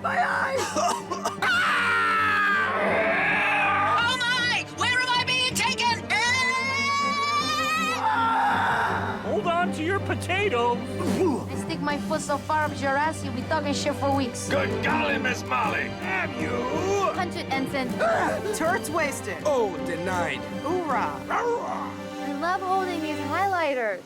[SPEAKER 10] My eyes! Oh my! Where am I being taken?
[SPEAKER 20] Hold on to your potato.
[SPEAKER 16] I stick my foot so far up your ass, you'll be talking shit for weeks.
[SPEAKER 20] Good golly, Miss Molly. Have you?
[SPEAKER 16] Punch it, Ensign.
[SPEAKER 21] Turret's wasted. Oh, denied. Hoorah.
[SPEAKER 16] I love holding these highlighters.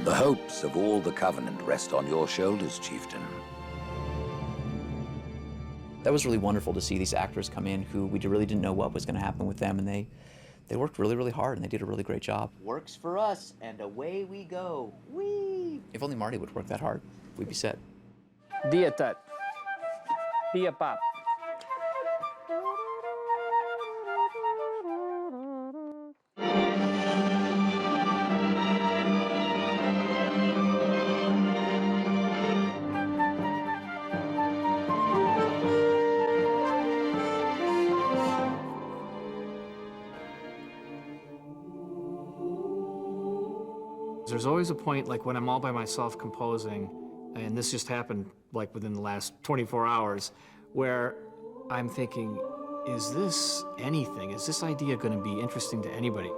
[SPEAKER 11] The hopes of all the Covenant rest on your shoulders, Chieftain.
[SPEAKER 1] That was really wonderful to see these actors come in who we really didn't know what was going to happen with them, and they worked really, really hard, and they did a really great job.
[SPEAKER 5] Works for us, and away we go. Whee!
[SPEAKER 1] If only Marty would work that hard, we'd be set.
[SPEAKER 14] Dietat. Dia pap. There's always a point, like when I'm all by myself composing, and this just happened like within the last 24 hours, where I'm thinking, is this anything? Is this idea going to be interesting to anybody?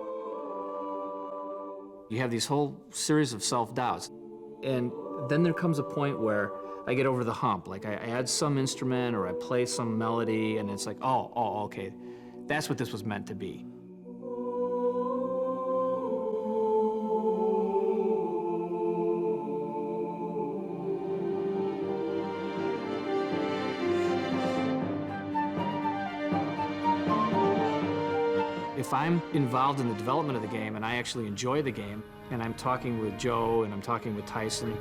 [SPEAKER 14] You have these whole series of self-doubts, and then there comes a point where I get over the hump. Like I add some instrument or I play some melody, and it's like, oh, okay, that's what this was meant to be. If I'm involved in the development of the game and I actually enjoy the game, and I'm talking with Joe and I'm talking with Tyson,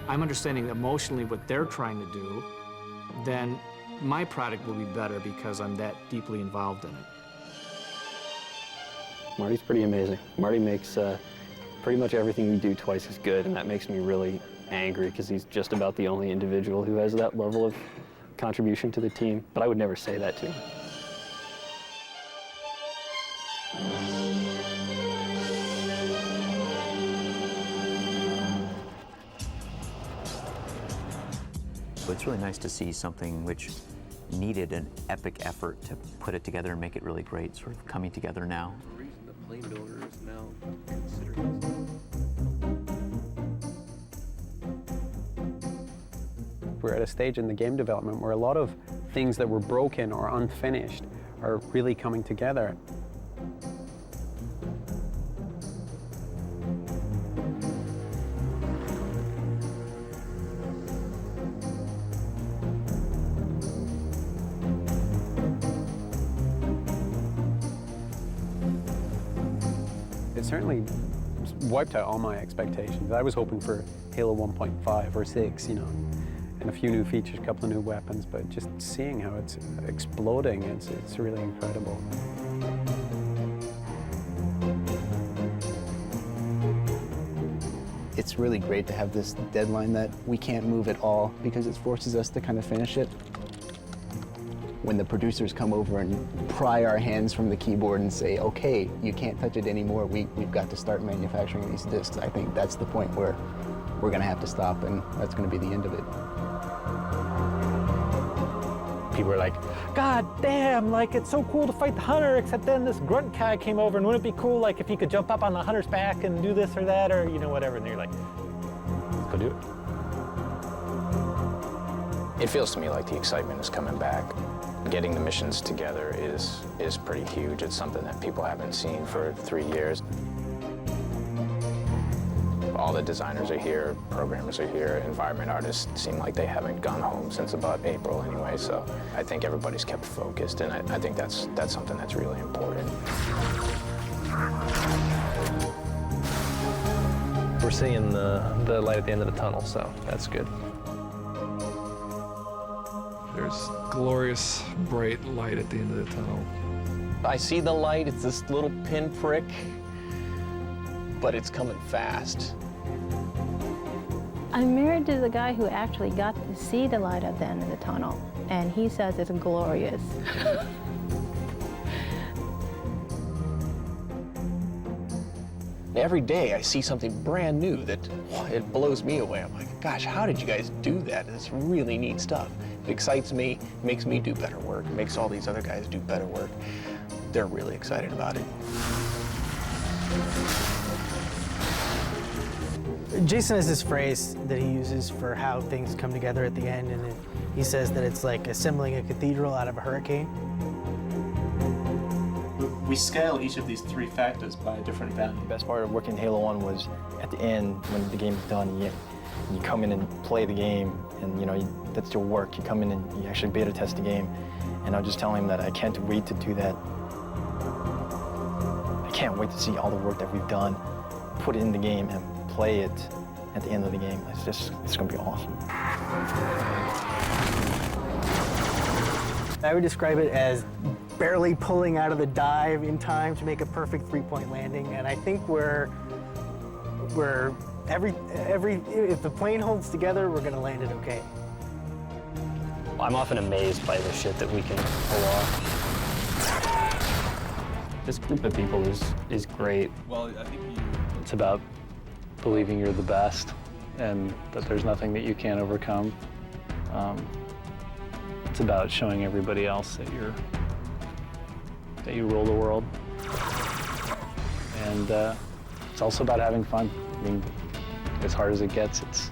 [SPEAKER 14] I'm understanding emotionally what they're trying to do, then my product will be better because I'm that deeply involved in it.
[SPEAKER 2] Marty's pretty amazing. Marty makes pretty much everything we do twice as good, and that makes me really angry because he's just about the only individual who has that level of contribution to the team. But I would never say that to him.
[SPEAKER 1] So it's really nice to see something which needed an epic effort to put it together and make it really great, sort of coming together now.
[SPEAKER 8] The reason the plane builder is now considered.
[SPEAKER 6] We're at a stage in the game development where a lot of things that were broken or unfinished are really coming together. It certainly wiped out all my expectations. I was hoping for Halo 1.5 or 6, you know, and a few new features, a couple of new weapons, but just seeing how it's exploding, it's really incredible.
[SPEAKER 13] It's really great to have this deadline that we can't move at all because it forces us to kind of finish it. When the producers come over and pry our hands from the keyboard and say, okay, you can't touch it anymore, we've got to start manufacturing these discs, I think that's the point where we're gonna have to stop, and that's gonna be the end of it.
[SPEAKER 17] People are like, God damn, like it's so cool to fight the hunter, except then this grunt guy came over, and wouldn't it be cool like if you could jump up on the hunter's back and do this or that, or you know, whatever, and you're like, let's go do it.
[SPEAKER 18] It feels to me like the excitement is coming back. Getting the missions together is pretty huge. It's something that people haven't seen for 3 years. All the designers are here, programmers are here, environment artists seem like they haven't gone home since about April anyway, so I think everybody's kept focused, and I think that's something that's really important.
[SPEAKER 31] We're seeing the light at the end of the tunnel, so that's good.
[SPEAKER 19] There's glorious, bright light at the end of the tunnel.
[SPEAKER 8] I see the light, it's this little pinprick, but it's coming fast.
[SPEAKER 24] I'm married to the guy who actually got to see the light at the end of the tunnel, and he says it's glorious.
[SPEAKER 8] Every day I see something brand new that it blows me away. I'm like, gosh, how did you guys do that? It's really neat stuff. It excites me, makes me do better work, makes all these other guys do better work. They're really excited about it.
[SPEAKER 9] Jason has this phrase that he uses for how things come together at the end, and he says that it's like assembling a cathedral out of a hurricane.
[SPEAKER 3] We scale each of these 3 factors by a different value.
[SPEAKER 2] The best part of working Halo 1 was at the end, when the game's done, you come in and play the game, and that's your work. You come in and you actually beta test the game. And I was just telling him that I can't wait to do that. I can't wait to see all the work that we've done, put it in the game and play it at the end of the game. It's gonna be awesome.
[SPEAKER 9] I would describe it as barely pulling out of the dive in time to make a perfect 3-point landing, and I think if the plane holds together, we're gonna land it okay.
[SPEAKER 2] I'm often amazed by the shit that we can pull off. This group of people is great.
[SPEAKER 4] Well, I think
[SPEAKER 6] it's about believing you're the best and that there's nothing that you can't overcome. It's about showing everybody else that you rule the world. And it's also about having fun. I mean, as hard as it gets, it's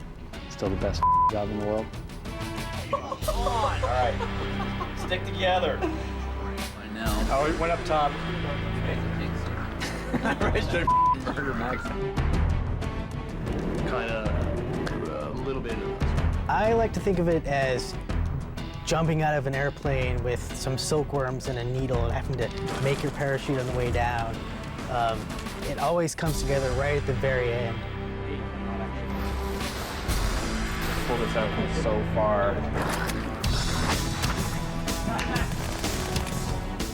[SPEAKER 6] still the best job in the world.
[SPEAKER 4] Come on! All right, stick together.
[SPEAKER 1] I know.
[SPEAKER 4] Oh, it went up top.
[SPEAKER 1] Right there, Burger Max.
[SPEAKER 4] Kind of a little bit.
[SPEAKER 9] I like to think of it as jumping out of an airplane with some silkworms and a needle and having to make your parachute on the way down. It always comes together right at the very end.
[SPEAKER 2] Pull this out from so far.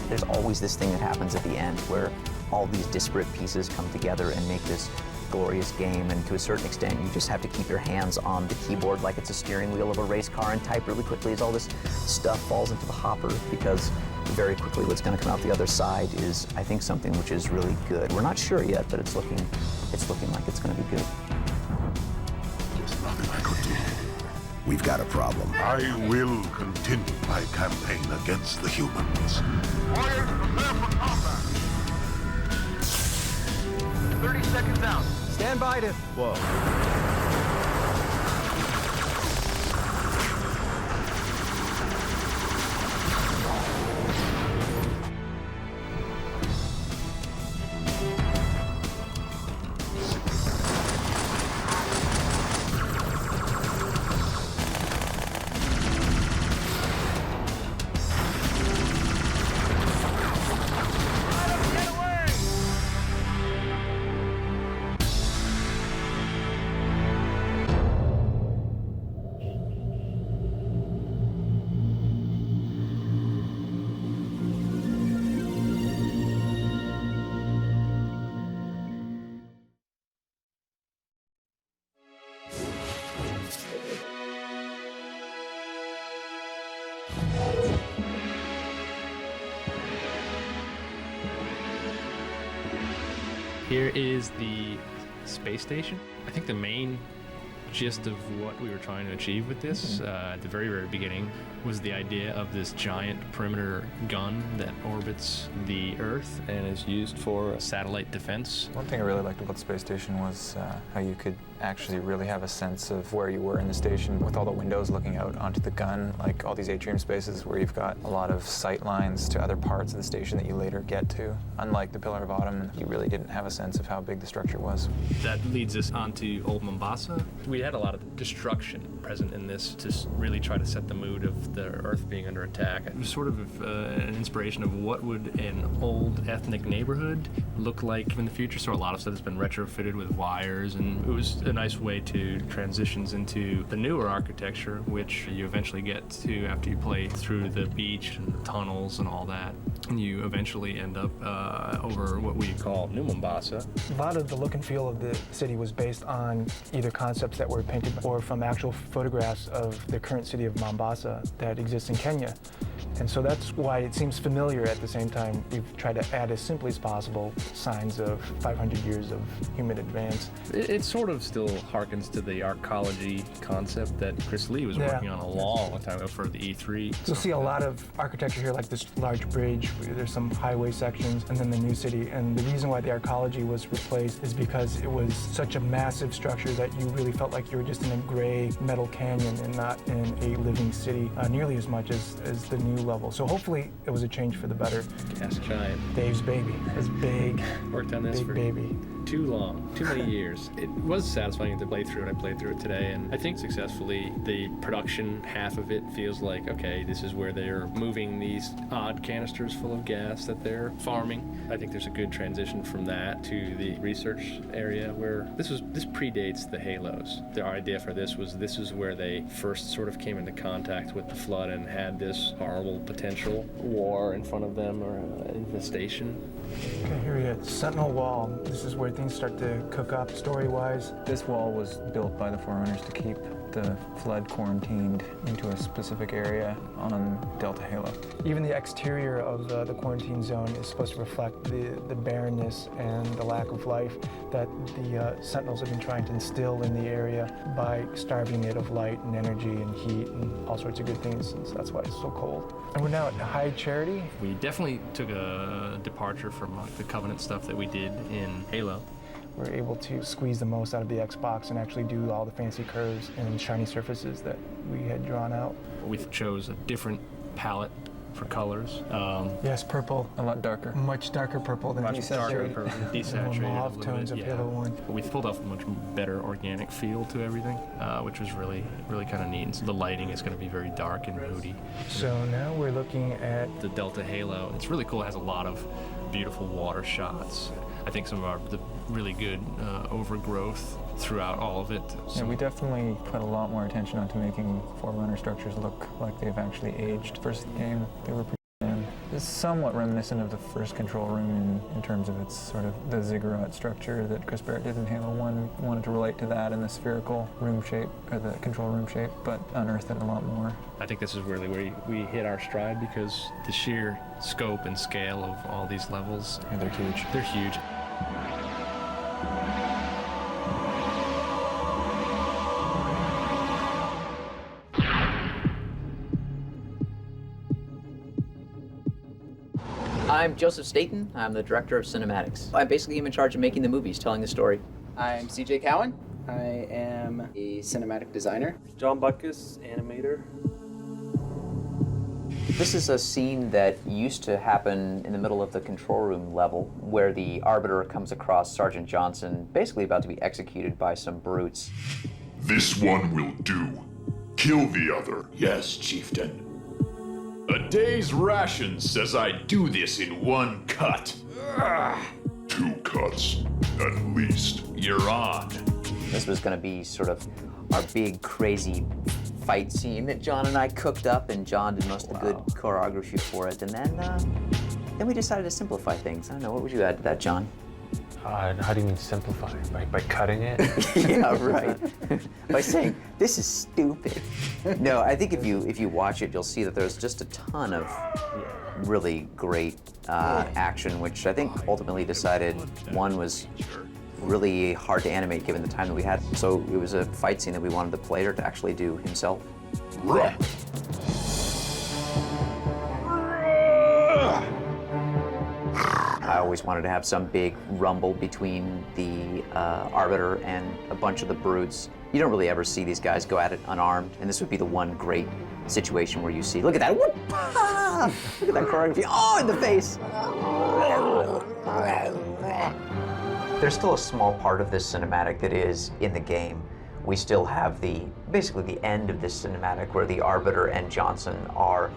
[SPEAKER 1] There's always this thing that happens at the end where all these disparate pieces come together and make this glorious game, and to a certain extent you just have to keep your hands on the keyboard like it's a steering wheel of a race car and type really quickly as all this stuff falls into the hopper, because very quickly what's going to come out the other side is, I think, something which is really good. We're not sure yet, but it's looking like it's going to be good.
[SPEAKER 11] There's nothing I could do. We've got a problem. I will continue my campaign against the humans.
[SPEAKER 22] Warriors, prepare for combat. 30 seconds out.
[SPEAKER 21] Stand by to...
[SPEAKER 4] Whoa.
[SPEAKER 7] Here is the space station. I think the main gist of what we were trying to achieve with this at the very, very beginning was the idea of this giant perimeter gun that orbits the Earth and is used for satellite defense.
[SPEAKER 4] One thing I really liked about the space station was how you could actually really have a sense of where you were in the station with all the windows looking out onto the gun, like all these atrium spaces where you've got a lot of sight lines to other parts of the station that you later get to. Unlike the Pillar of Autumn, you really didn't have a sense of how big the structure was.
[SPEAKER 7] That leads us onto Old Mombasa. We had a lot of destruction present in this to really try to set the mood of the Earth being under attack. It was sort of an inspiration of what would an old ethnic neighborhood look like in the future. So a lot of stuff has been retrofitted with wires, and it was a nice way to transitions into the newer architecture, which you eventually get to after you play through the beach and the tunnels and all that. And you eventually end up over what we call New Mombasa.
[SPEAKER 12] A lot of the look and feel of the city was based on either concepts that were painted or from actual photographs of the current city of Mombasa that exists in Kenya. And so that's why it seems familiar. At the same time, we've tried to add as simply as possible signs of 500 years of human advance.
[SPEAKER 7] It sort of still harkens to the arcology concept that Chris Lee was working on a long time ago for the E3.
[SPEAKER 12] You'll see a lot of architecture here, like this large bridge. There's some highway sections, and then the new city. And the reason why the arcology was replaced is because it was such a massive structure that you really felt like you were just in a gray metal canyon and not in a living city, nearly as much as the new level. So hopefully it was a change for the better.
[SPEAKER 7] Gas Giant.
[SPEAKER 12] Dave's baby. It's big.
[SPEAKER 7] Worked on this
[SPEAKER 12] big
[SPEAKER 7] for
[SPEAKER 12] baby.
[SPEAKER 7] Too long, too many years. It was satisfying to play through it. I played through it today, and I think successfully the production half of it feels like, okay, this is where they're moving these odd canisters full of gas that they're farming. I think there's a good transition from that to the research area where this predates the Halos. The idea for this is where they first sort of came into contact with the Flood and had this horrible potential war in front of them, or infestation.
[SPEAKER 12] Okay, here we go. Sentinel Wall. This is where things start to cook up story-wise.
[SPEAKER 4] This wall was built by the Forerunners to keep the Flood quarantined into a specific area on Delta Halo.
[SPEAKER 12] Even the exterior of the quarantine zone is supposed to reflect the barrenness and the lack of life that the Sentinels have been trying to instill in the area by starving it of light and energy and heat and all sorts of good things, and so that's why it's so cold. And we're now at High Charity.
[SPEAKER 7] We definitely took a departure from the Covenant stuff that we did in Halo.
[SPEAKER 12] We're able to squeeze the most out of the Xbox and actually do all the fancy curves and shiny surfaces that we had drawn out.
[SPEAKER 7] We chose a different palette for colors.
[SPEAKER 12] Yes, purple.
[SPEAKER 4] A lot darker.
[SPEAKER 12] Much darker purple than
[SPEAKER 7] much darker purple, desaturated.
[SPEAKER 12] Mauve tones of Halo 1.
[SPEAKER 7] But we pulled off a much better organic feel to everything, which was really kind of neat. And so the lighting is going to be very dark and moody.
[SPEAKER 12] So now we're looking at
[SPEAKER 7] the Delta Halo. It's really cool. It has a lot of beautiful water shots. I think some of the really good overgrowth throughout all of it.
[SPEAKER 4] Yeah, we definitely put a lot more attention onto making Forerunner structures look like they've actually aged. First game, they were pretty thin. It's somewhat reminiscent of the first control room in terms of its sort of the ziggurat structure that Chris Barrett did in Halo 1. We wanted to relate to that in the spherical room shape, or the control room shape, but unearthed it a lot more.
[SPEAKER 7] I think this is really where we hit our stride, because the sheer scope and scale of all these levels,
[SPEAKER 4] yeah, they're huge.
[SPEAKER 7] They're huge.
[SPEAKER 1] I'm Joseph Staten. I'm the director of cinematics. I basically am in charge of making the movies, telling the story.
[SPEAKER 10] I'm CJ Cowan. I am a cinematic designer.
[SPEAKER 15] John Buckus, animator.
[SPEAKER 1] This is a scene that used to happen in the middle of the control room level, where the Arbiter comes across Sergeant Johnson, basically about to be executed by some brutes.
[SPEAKER 16] This one will do. Kill the other.
[SPEAKER 20] Yes, Chieftain. A day's ration says I do this in one cut.
[SPEAKER 16] 2 cuts, at least.
[SPEAKER 20] You're on.
[SPEAKER 1] This was going to be sort of our big, crazy fight scene that John and I cooked up, and John did most of the good choreography for it. And then we decided to simplify things. I don't know, what would you add to that, John?
[SPEAKER 23] How do you mean simplify? By cutting it?
[SPEAKER 1] Yeah, right. By saying, this is stupid. No, I think if you watch it, you'll see that there's just a ton of really great action, which I think ultimately decided one was really hard to animate given the time that we had. So it was a fight scene that we wanted the player to actually do himself.
[SPEAKER 16] Run.
[SPEAKER 1] I always wanted to have some big rumble between the Arbiter and a bunch of the brutes. You don't really ever see these guys go at it unarmed, and this would be the one great situation where you see, look at that, whoop, ah! Look at that choreography, oh, in the face. There's still a small part of this cinematic that is in the game. We still have basically the end of this cinematic where the Arbiter and Johnson are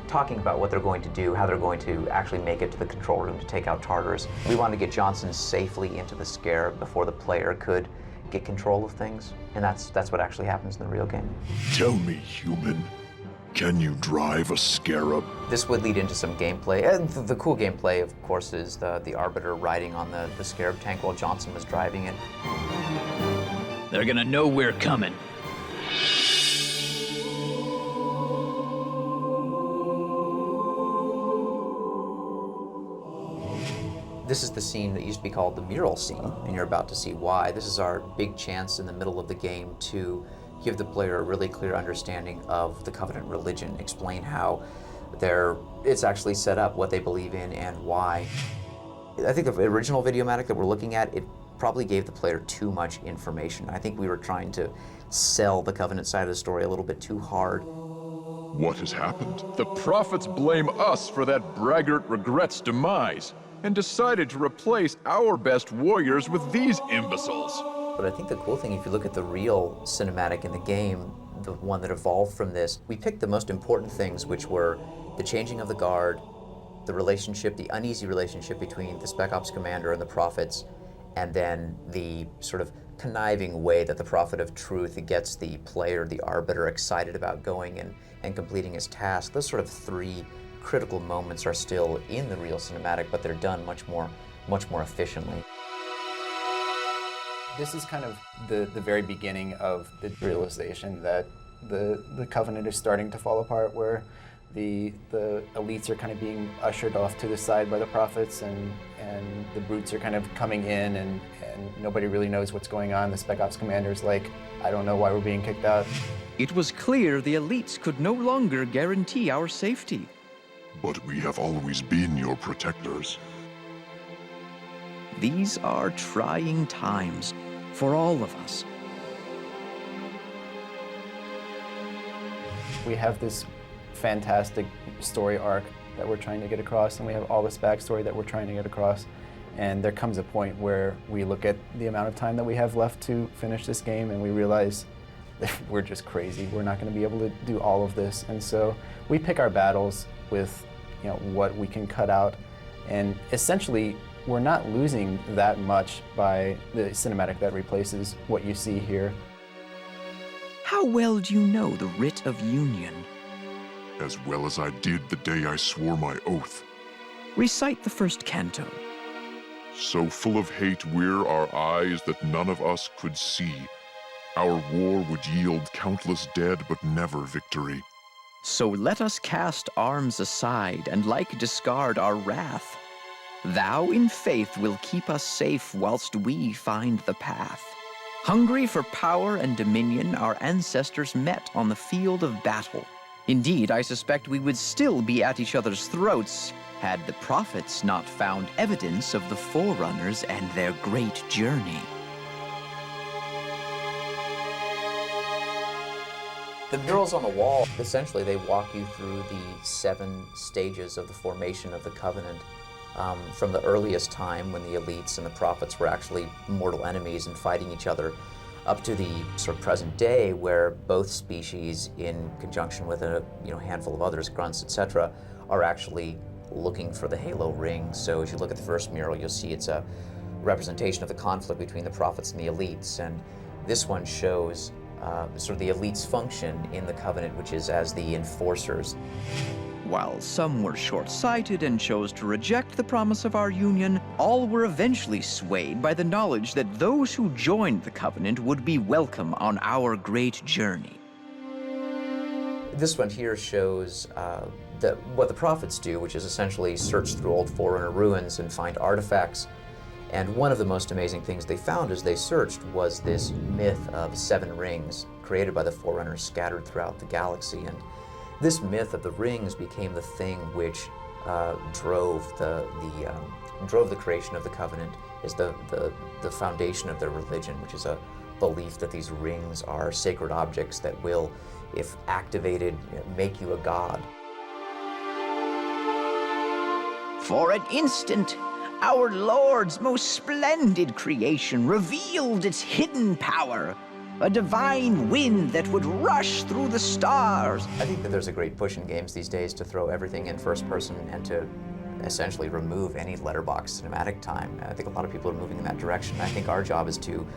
[SPEAKER 1] talking about what they're going to do, how they're going to actually make it to the control room to take out Tartarus. We wanted to get Johnson safely into the Scarab before the player could get control of things, and that's what actually happens in the real game.
[SPEAKER 16] Tell me, human, can you drive a Scarab?
[SPEAKER 1] This would lead into some gameplay. The cool gameplay, of course, is the Arbiter riding on the Scarab tank while Johnson was driving it.
[SPEAKER 20] They're gonna know we're coming.
[SPEAKER 1] This is the scene that used to be called the mural scene, and you're about to see why. This is our big chance in the middle of the game to give the player a really clear understanding of the Covenant religion, explain how it's actually set up, what they believe in, and why. I think the original Videomatic that we're looking at, it probably gave the player too much information. I think we were trying to sell the Covenant side of the story a little bit too hard.
[SPEAKER 16] What has happened?
[SPEAKER 20] The prophets blame us for that braggart Regret's demise, and decided to replace our best warriors with these imbeciles.
[SPEAKER 1] But I think the cool thing, if you look at the real cinematic in the game, the one that evolved from this, we picked the most important things, which were the changing of the guard, the relationship, the uneasy relationship between the Spec Ops commander and the prophets, and then the sort of conniving way that the Prophet of Truth gets the player, the arbiter, excited about going and completing his task. Those sort of three critical moments are still in the real cinematic, but they're done much more efficiently.
[SPEAKER 10] This is kind of the very beginning of the realization that the Covenant is starting to fall apart, where the elites are kind of being ushered off to the side by the prophets, and the brutes are kind of coming in, and nobody really knows what's going on. The Spec Ops commander's like, I don't know why we're being kicked out.
[SPEAKER 5] It was clear the elites could no longer guarantee our safety.
[SPEAKER 16] But we have always been your protectors.
[SPEAKER 5] These are trying times for all of us.
[SPEAKER 10] We have this fantastic story arc that we're trying to get across, and we have all this backstory that we're trying to get across. And there comes a point where we look at the amount of time that we have left to finish this game, and we realize that we're just crazy. We're not going to be able to do all of this. And so we pick our battles with, you know, what we can cut out. And essentially, we're not losing that much by the cinematic that replaces what you see here.
[SPEAKER 5] How well do you know the writ of union?
[SPEAKER 16] As well as I did the day I swore my oath.
[SPEAKER 5] Recite the first canto.
[SPEAKER 16] So full of hate were our eyes that none of us could see. Our war would yield countless dead, but never victory.
[SPEAKER 5] So let us cast arms aside, and like discard our wrath. Thou in faith will keep us safe whilst we find the path. Hungry for power and dominion, our ancestors met on the field of battle. Indeed, I suspect we would still be at each other's throats had the prophets not found evidence of the Forerunners and their great journey.
[SPEAKER 1] The murals on the wall, essentially, they walk you through the 7 stages of the formation of the Covenant. From the earliest time when the elites and the prophets were actually mortal enemies and fighting each other, up to the sort of present day, where both species, in conjunction with a handful of others, grunts, etc., are actually looking for the Halo ring. So as you look at the first mural, you'll see it's a representation of the conflict between the prophets and the elites, and this one shows sort of the elites' function in the Covenant, which is as the enforcers.
[SPEAKER 5] While some were short-sighted and chose to reject the promise of our union, all were eventually swayed by the knowledge that those who joined the Covenant would be welcome on our great journey.
[SPEAKER 1] This one here shows what the prophets do, which is essentially search through old Forerunner ruins and find artifacts. And one of the most amazing things they found as they searched was this myth of 7 rings created by the Forerunners scattered throughout the galaxy. And this myth of the rings became the thing which drove the creation of the Covenant, is the foundation of their religion, which is a belief that these rings are sacred objects that will, if activated, make you a god.
[SPEAKER 5] For an instant, our Lord's most splendid creation revealed its hidden power, a divine wind that would rush through the stars.
[SPEAKER 1] I think that there's a great push in games these days to throw everything in first person and to essentially remove any letterbox cinematic time. I think a lot of people are moving in that direction. I think our job is to,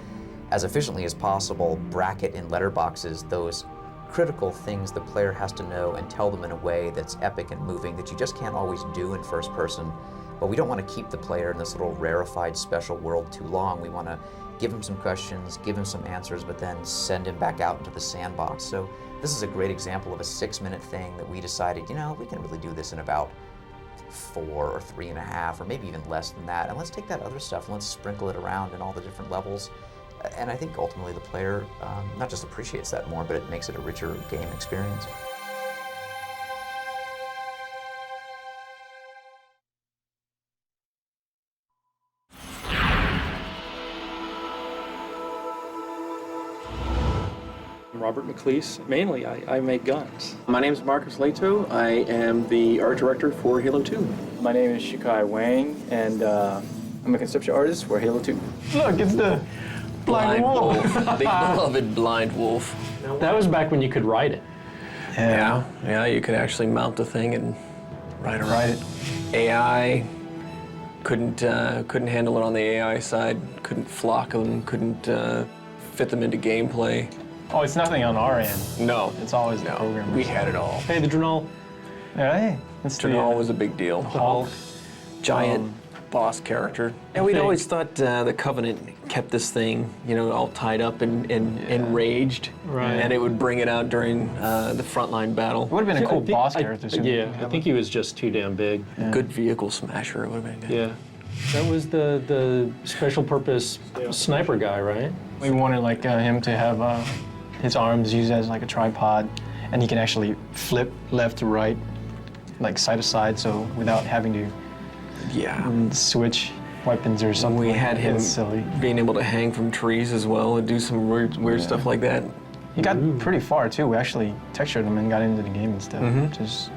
[SPEAKER 1] as efficiently as possible, bracket in letterboxes those critical things the player has to know and tell them in a way that's epic and moving that you just can't always do in first person. But we don't want to keep the player in this little rarefied special world too long. We want to give him some questions, give him some answers, but then send him back out into the sandbox. So this is a great example of a 6-minute thing that we decided, we can really do this in about 4 or 3.5, or maybe even less than that. And let's take that other stuff and let's sprinkle it around in all the different levels. And I think ultimately the player not just appreciates that more, but it makes it a richer game experience.
[SPEAKER 15] Robert McLeese. Mainly, I make guns.
[SPEAKER 8] My name is Marcus Leto. I am the art director for Halo 2.
[SPEAKER 13] My name is Shikai Wang, and I'm a conceptual artist for Halo 2.
[SPEAKER 12] Look, it's the blind wolf.
[SPEAKER 8] The beloved blind wolf.
[SPEAKER 2] That was back when you could ride it.
[SPEAKER 8] Yeah, you could actually mount the thing and ride it. AI couldn't handle it on the AI side. Couldn't flock them. Couldn't fit them into gameplay.
[SPEAKER 12] Oh, it's nothing on our end.
[SPEAKER 8] No,
[SPEAKER 12] it's always the programmers.
[SPEAKER 8] We had it all.
[SPEAKER 2] Hey, the Drenal.
[SPEAKER 12] Yeah, hey.
[SPEAKER 8] Drenal was a big deal.
[SPEAKER 2] Hulk.
[SPEAKER 8] Giant boss character. And we'd always thought the Covenant kept this thing, you know, all tied up and enraged.
[SPEAKER 2] Right.
[SPEAKER 8] And it would bring it out during the frontline battle.
[SPEAKER 12] It would have been a cool boss character.
[SPEAKER 2] I think he was just too damn big.
[SPEAKER 8] Good vehicle smasher, it would have been good.
[SPEAKER 2] Yeah. That was the special purpose sniper guy, right?
[SPEAKER 12] We wanted like him to have his arms used as like a tripod, and he can actually flip left to right, like side to side, so without having to switch weapons or something.
[SPEAKER 8] We had him
[SPEAKER 12] silly.
[SPEAKER 8] being able to hang from trees as well and do some weird stuff like that.
[SPEAKER 12] He got pretty far too. We actually textured him and got into the game and stuff. Just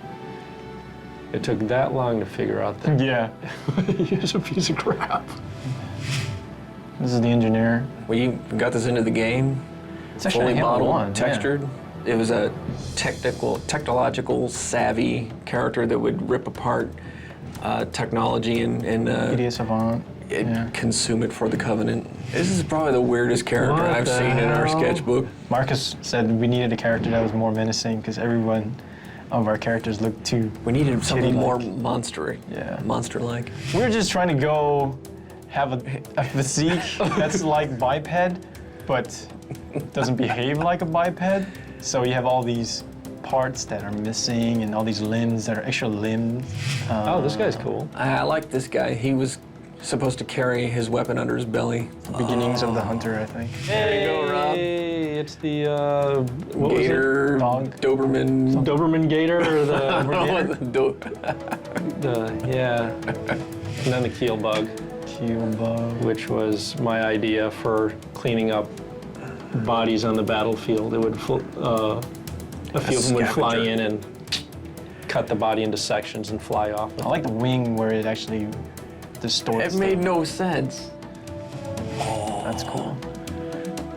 [SPEAKER 2] it took that long to figure out that.
[SPEAKER 12] Yeah.
[SPEAKER 2] He's a piece of crap.
[SPEAKER 12] This is the engineer.
[SPEAKER 8] We got this into the game.
[SPEAKER 12] It's actually
[SPEAKER 8] fully
[SPEAKER 12] Halo
[SPEAKER 8] modeled,
[SPEAKER 12] 1,
[SPEAKER 8] textured. It was a technological savvy character that would rip apart technology and
[SPEAKER 12] Idiot savant.
[SPEAKER 8] Consume it for the Covenant. This is probably the weirdest character I've seen in our sketchbook.
[SPEAKER 12] Marcus said we needed a character that was more menacing because everyone of our characters looked too.
[SPEAKER 8] We needed something more
[SPEAKER 12] kitty-like.
[SPEAKER 8] monster-like.
[SPEAKER 12] We were just trying to go have a physique that's like biped, but doesn't behave like a biped. So you have all these parts that are missing and all these limbs that are extra limbs.
[SPEAKER 2] Oh, this guy's cool.
[SPEAKER 8] I like this guy. He was supposed to carry his weapon under his belly.
[SPEAKER 12] Beginnings of the Hunter, I think.
[SPEAKER 8] There you go, Rob.
[SPEAKER 2] Hey, it's the what
[SPEAKER 8] Gator,
[SPEAKER 2] was it?
[SPEAKER 8] Doberman.
[SPEAKER 2] Doberman Gator or the
[SPEAKER 8] I don't know what
[SPEAKER 2] and then the keel bug.
[SPEAKER 12] Keel bug.
[SPEAKER 2] Which was my idea for cleaning up bodies on the battlefield. It would a few of them would fly in and cut the body into sections and fly off.
[SPEAKER 12] I like the wing where it actually distorts.
[SPEAKER 8] It made no sense.
[SPEAKER 12] Oh, that's cool.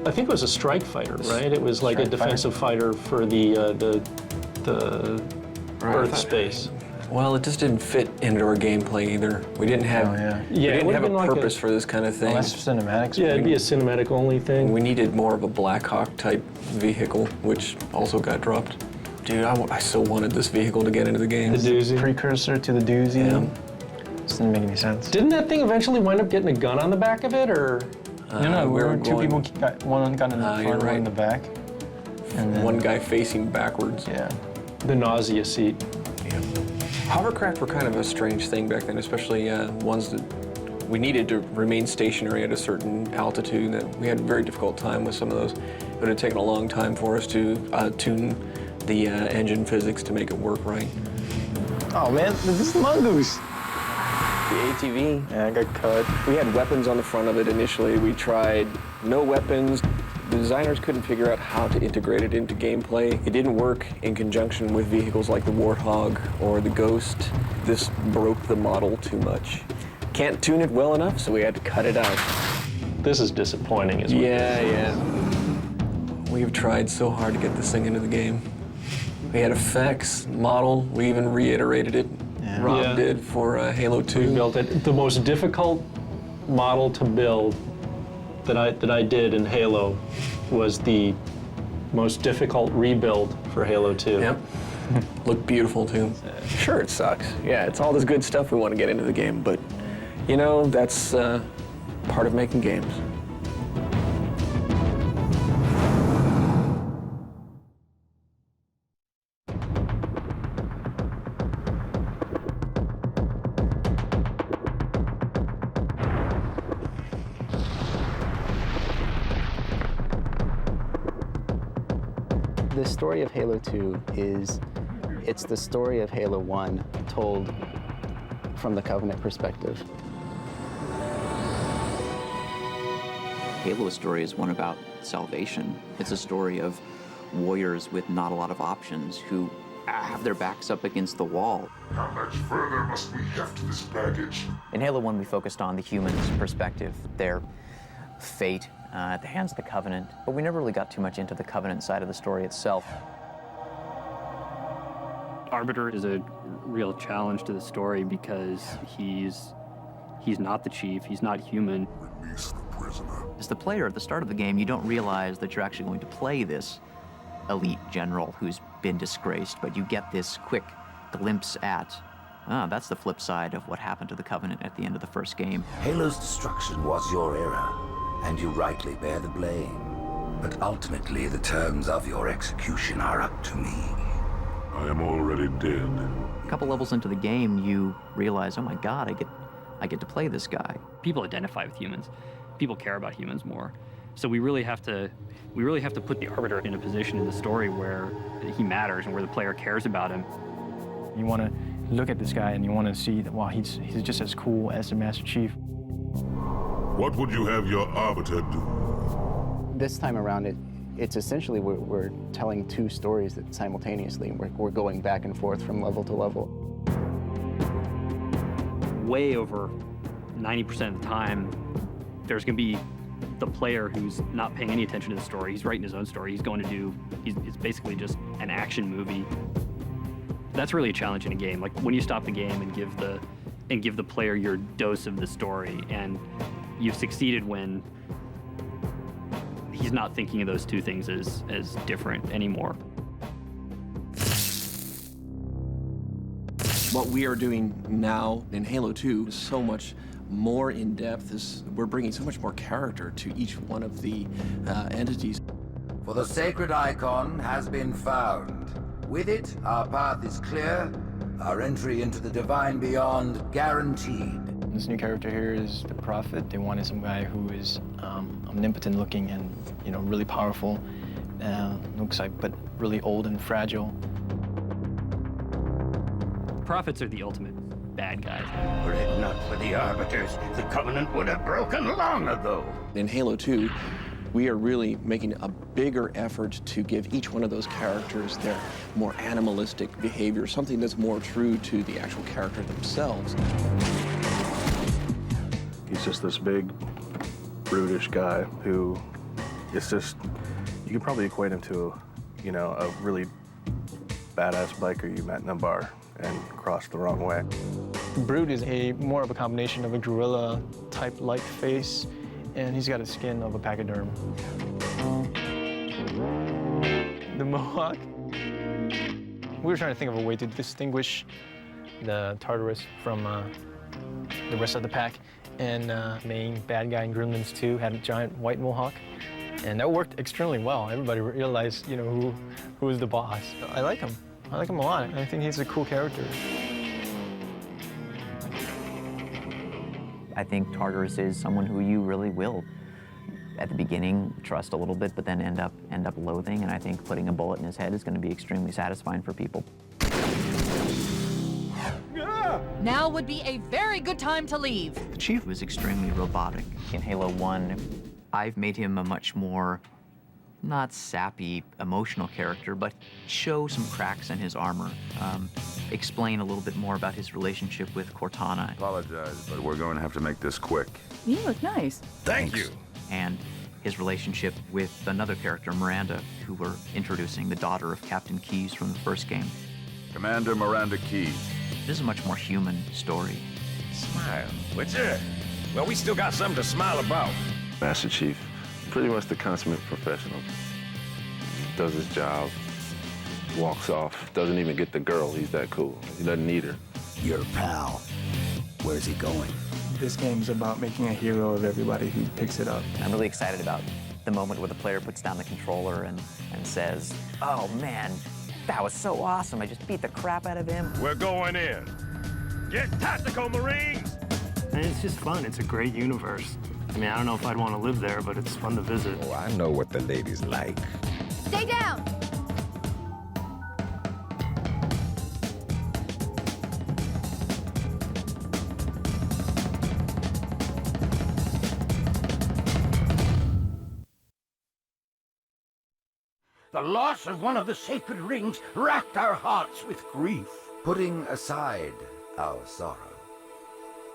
[SPEAKER 2] I think it was a strike fighter, right? It was like a defensive fighter for the Earth space.
[SPEAKER 8] Well, it just didn't fit into our gameplay either. We didn't have we didn't have a purpose for this kind of thing.
[SPEAKER 12] Well, that's cinematics.
[SPEAKER 2] Yeah, it'd be a cinematic only thing.
[SPEAKER 8] We needed more of a Black Hawk type vehicle, which also got dropped. Dude, I so wanted this vehicle to get into the game.
[SPEAKER 2] The doozy.
[SPEAKER 12] Precursor to the doozy.
[SPEAKER 8] Yeah.
[SPEAKER 12] This didn't make any sense.
[SPEAKER 2] Didn't that thing eventually wind up getting a gun on the back of it, or?
[SPEAKER 12] No, we were two people got one gun in the front, one in the back.
[SPEAKER 8] And then one guy facing backwards.
[SPEAKER 12] Yeah.
[SPEAKER 2] The nausea seat.
[SPEAKER 8] Yeah. Hovercraft were kind of a strange thing back then, especially ones that we needed to remain stationary at a certain altitude. That we had a very difficult time with some of those. It would have taken a long time for us to tune the engine physics to make it work right.
[SPEAKER 12] Oh man, this is the mongoose.
[SPEAKER 8] The ATV.
[SPEAKER 12] Yeah, I got cut.
[SPEAKER 8] We had weapons on the front of it initially. We tried no weapons. The designers couldn't figure out how to integrate it into gameplay. It didn't work in conjunction with vehicles like the Warthog or the Ghost. This broke the model too much. Can't tune it well enough, so we had to cut it out.
[SPEAKER 2] This is disappointing as well.
[SPEAKER 8] Yeah. We've tried so hard to get this thing into the game. We had effects, model, we even reiterated it.
[SPEAKER 12] Yeah.
[SPEAKER 8] Rob did for Halo 2.
[SPEAKER 2] We built it. The most difficult model to build that I did in Halo was the most difficult rebuild for Halo 2.
[SPEAKER 8] Yep. Looked beautiful too. Sure, it sucks. Yeah, it's all this good stuff we want to get into the game, but you know, that's part of making games.
[SPEAKER 10] The story of Halo 2 it's the story of Halo 1 told from the Covenant perspective.
[SPEAKER 1] Halo's story is one about salvation. It's a story of warriors with not a lot of options who have their backs up against the wall.
[SPEAKER 16] How much further must we heft this baggage?
[SPEAKER 1] In Halo 1, we focused on the human's perspective, their fate at the hands of the Covenant, but we never really got too much into the Covenant side of the story itself.
[SPEAKER 2] Arbiter is a real challenge to the story because he's not the chief, he's not human.
[SPEAKER 16] Release the prisoner.
[SPEAKER 1] As the player at the start of the game, you don't realize that you're actually going to play this elite general who's been disgraced, but you get this quick glimpse at, that's the flip side of what happened to the Covenant at the end of the first game.
[SPEAKER 11] Halo's destruction was your error, and you rightly bear the blame. But ultimately, the terms of your execution are up to me.
[SPEAKER 16] I am already dead.
[SPEAKER 1] A couple levels into the game, you realize, oh my God, I get to play this guy.
[SPEAKER 2] People identify with humans. People care about humans more. So we really have to put the Arbiter in a position in the story where he matters and where the player cares about him.
[SPEAKER 13] You want to look at this guy and you want to see that, wow, he's just as cool as the Master Chief.
[SPEAKER 16] What would you have your Arbiter do?
[SPEAKER 10] This time around, it's essentially we're telling two stories that simultaneously. We're going back and forth from level to level.
[SPEAKER 2] Way over 90% of the time, there's going to be the player who's not paying any attention to the story. He's writing his own story. It's basically just an action movie. That's really a challenge in a game. Like when you stop the game and give the player your dose of the story, and you've succeeded when he's not thinking of those two things as different anymore.
[SPEAKER 14] What we are doing now in Halo 2 is so much more in depth. We're bringing so much more character to each one of the entities.
[SPEAKER 11] For the sacred icon has been found. With it, our path is clear, our entry into the divine beyond guaranteed.
[SPEAKER 13] This new character here is the Prophet. They wanted some guy who is omnipotent looking and, really powerful. Looks like, but really old and fragile.
[SPEAKER 2] Prophets are the ultimate bad guys.
[SPEAKER 11] Were it not for the Arbiters, the Covenant would have broken long ago.
[SPEAKER 14] In Halo 2, we are really making a bigger effort to give each one of those characters their more animalistic behavior, something that's more true to the actual character themselves.
[SPEAKER 17] He's just this big, brutish guy who is just, you could probably equate him to, a really badass biker you met in a bar and crossed the wrong way.
[SPEAKER 13] Brute is more of a combination of a gorilla type-like face, and he's got a skin of a pachyderm. The Mohawk. We were trying to think of a way to distinguish the Tartarus from the rest of the pack, and main bad guy in Gremlins 2 had a giant white Mohawk, and that worked extremely well. Everybody realized, who was the boss. I like him. I like him a lot. I think he's a cool character.
[SPEAKER 1] I think Tartarus is someone who you really will, at the beginning, trust a little bit, but then end up loathing. And I think putting a bullet in his head is going to be extremely satisfying for people.
[SPEAKER 18] Now would be a very good time to leave.
[SPEAKER 1] The Chief was extremely robotic. In Halo 1, I've made him a much more, not sappy, emotional character, but show some cracks in his armor. Explain a little bit more about his relationship with Cortana.
[SPEAKER 19] Apologize, but we're going to have to make this quick.
[SPEAKER 18] You look nice.
[SPEAKER 19] Thank you.
[SPEAKER 1] And his relationship with another character, Miranda, who we're introducing, the daughter of Captain Keyes from the first game.
[SPEAKER 19] Commander Miranda Keyes.
[SPEAKER 1] This is a much more human story.
[SPEAKER 19] Smile. What's it? Well, we still got something to smile about.
[SPEAKER 23] Master Chief, pretty much the consummate professional. Does his job, walks off, doesn't even get the girl. He's that cool. He doesn't need her.
[SPEAKER 11] Your pal. Where's he going?
[SPEAKER 12] This game's about making a hero of everybody who picks it up.
[SPEAKER 1] I'm really excited about the moment where the player puts down the controller and says, oh man, that was so awesome. I just beat the crap out of him.
[SPEAKER 19] We're going in. Get tactical, Marines!
[SPEAKER 7] And it's just fun. It's a great universe. I mean, I don't know if I'd want to live there, but it's fun to visit.
[SPEAKER 19] Oh, I know what the ladies like.
[SPEAKER 18] Stay down!
[SPEAKER 11] The loss of one of the sacred rings racked our hearts with grief. Putting aside our sorrow,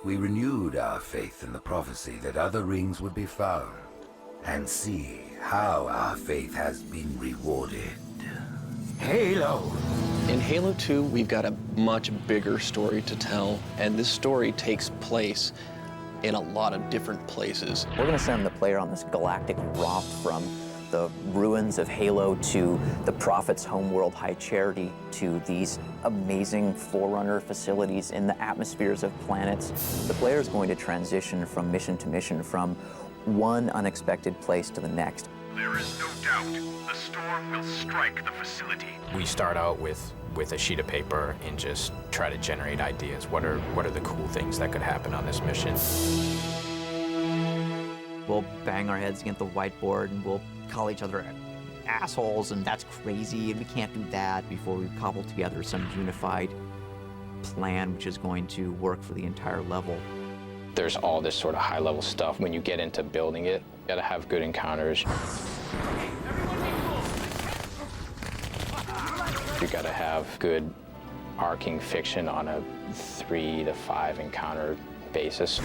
[SPEAKER 11] we renewed our faith in the prophecy that other rings would be found, and see how our faith has been rewarded. Halo!
[SPEAKER 14] In Halo 2, we've got a much bigger story to tell, and this story takes place in a lot of different places.
[SPEAKER 1] We're going to send the player on this galactic romp from the ruins of Halo to the Prophet's homeworld, High Charity, to these amazing Forerunner facilities in the atmospheres of planets. The player is going to transition from mission to mission, from one unexpected place to the next.
[SPEAKER 3] There is no doubt the storm will strike the facility.
[SPEAKER 6] We start out with a sheet of paper and just try to generate ideas. What are the cool things that could happen on this mission?
[SPEAKER 1] We'll bang our heads against the whiteboard and we'll call each other assholes, and that's crazy, and we can't do that, before we've cobbled together some unified plan which is going to work for the entire level.
[SPEAKER 2] There's all this sort of high-level stuff. When you get into building it, you gotta have good encounters. You gotta have good arcing fiction on a 3 to 5 encounter basis.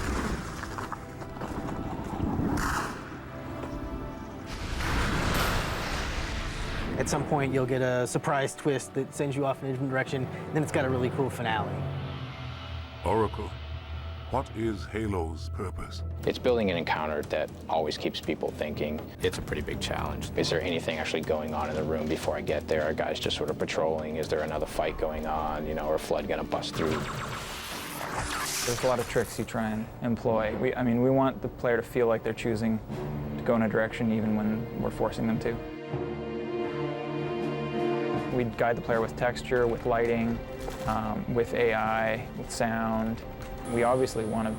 [SPEAKER 9] At some point, you'll get a surprise twist that sends you off in a different direction, and then it's got a really cool finale.
[SPEAKER 16] Oracle, what is Halo's purpose?
[SPEAKER 2] It's building an encounter that always keeps people thinking.
[SPEAKER 6] It's a pretty big challenge.
[SPEAKER 2] Is there anything actually going on in the room before I get there? Are guys just sort of patrolling? Is there another fight going on? You know, or Flood gonna bust through?
[SPEAKER 4] There's a lot of tricks you try and employ. We want the player to feel like they're choosing to go in a direction even when we're forcing them to. We guide the player with texture, with lighting, with AI, with sound. We obviously want to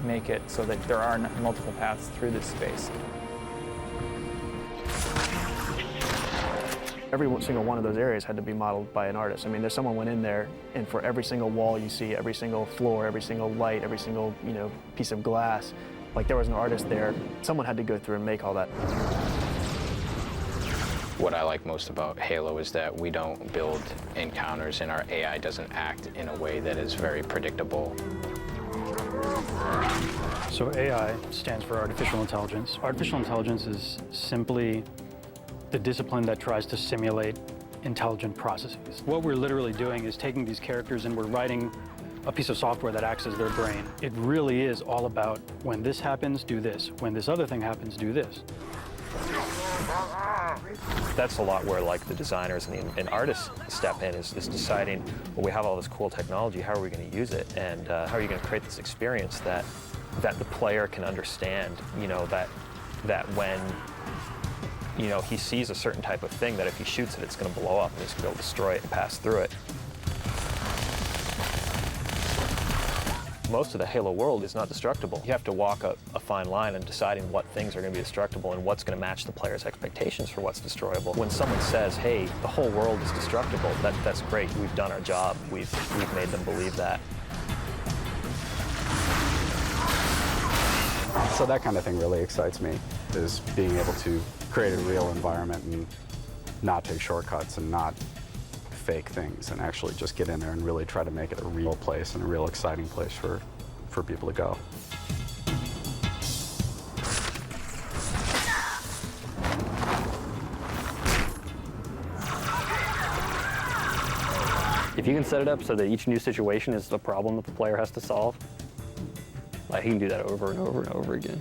[SPEAKER 4] make it so that there are multiple paths through this space.
[SPEAKER 13] Every single one of those areas had to be modeled by an artist. I mean, there's someone went in there, and for every single wall you see, every single floor, every single light, every single piece of glass, like there was an artist there. Someone had to go through and make all that.
[SPEAKER 2] What I like most about Halo is that we don't build encounters and our AI doesn't act in a way that is very predictable.
[SPEAKER 24] So AI stands for artificial intelligence. Artificial intelligence is simply the discipline that tries to simulate intelligent processes. What we're literally doing is taking these characters and we're writing a piece of software that acts as their brain. It really is all about, when this happens, do this. When this other thing happens, do this.
[SPEAKER 25] That's a lot where the designers and artists step in, is deciding, well, we have all this cool technology, how are we going to use it, and how are you going to create this experience that the player can understand, that when he sees a certain type of thing, that if he shoots it, it's going to blow up and he's going to be able to destroy it and pass through it. Most of the Halo world is not destructible. You have to walk a fine line in deciding what things are going to be destructible and what's going to match the player's expectations for what's destroyable. When someone says, hey, the whole world is destructible, that's great. We've done our job. We've made them believe that.
[SPEAKER 10] So that kind of thing really excites me, is being able to create a real environment and not take shortcuts and not fake things, and actually just get in there and really try to make it a real place and a real exciting place for people to go.
[SPEAKER 2] If you can set it up so that each new situation is a problem that the player has to solve, he can do that over and over and over again.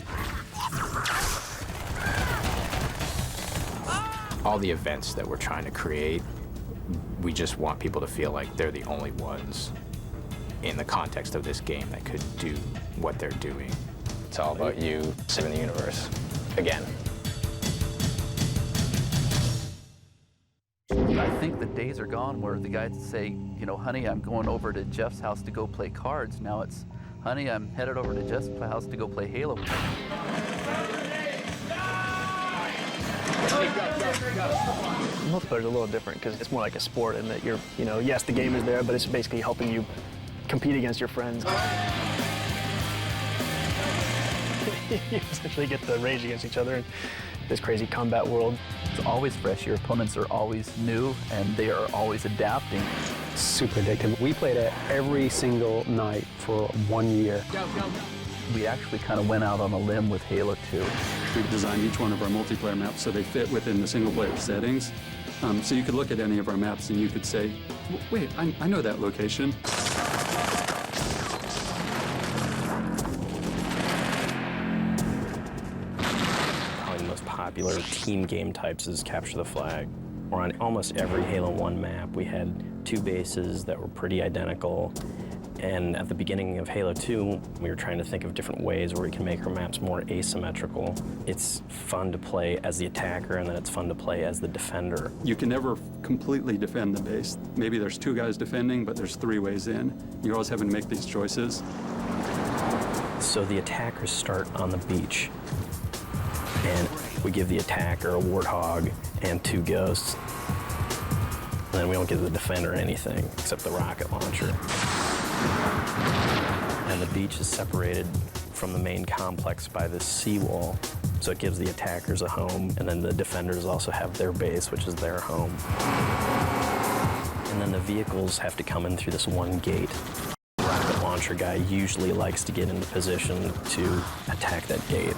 [SPEAKER 6] All the events that we're trying to create, we just want people to feel like they're the only ones in the context of this game that could do what they're doing.
[SPEAKER 2] It's all about you saving the universe. Again.
[SPEAKER 26] I think the days are gone where the guys say, honey, I'm going over to Jeff's house to go play cards. Now it's, honey, I'm headed over to Jeff's house to go play Halo.
[SPEAKER 13] Multiplayer is a little different because it's more like a sport in that you're, yes, the game is there, but it's basically helping you compete against your friends. You essentially get to rage against each other in this crazy combat world.
[SPEAKER 26] It's always fresh. Your opponents are always new, and they are always adapting.
[SPEAKER 24] Super addictive. We played it every single night for 1 year.
[SPEAKER 26] We actually kind of went out on a limb with Halo 2.
[SPEAKER 5] We've designed each one of our multiplayer maps so they fit within the single-player settings. So you could look at any of our maps and you could say, wait, I know that location.
[SPEAKER 8] Probably the most popular team game types is Capture the Flag. Or on almost every Halo 1 map, we had 2 bases that were pretty identical. And at the beginning of Halo 2, we were trying to think of different ways where we can make our maps more asymmetrical. It's fun to play as the attacker, and then it's fun to play as the defender.
[SPEAKER 5] You can never completely defend the base. Maybe there's 2 guys defending, but there's 3 ways in. You're always having to make these choices.
[SPEAKER 8] So the attackers start on the beach, and we give the attacker a warthog and 2 ghosts. And then we don't give the defender anything except the rocket launcher. And the beach is separated from the main complex by this seawall, so it gives the attackers a home, and then the defenders also have their base, which is their home. And then the vehicles have to come in through this one gate. The rocket launcher guy usually likes to get into position to attack that gate.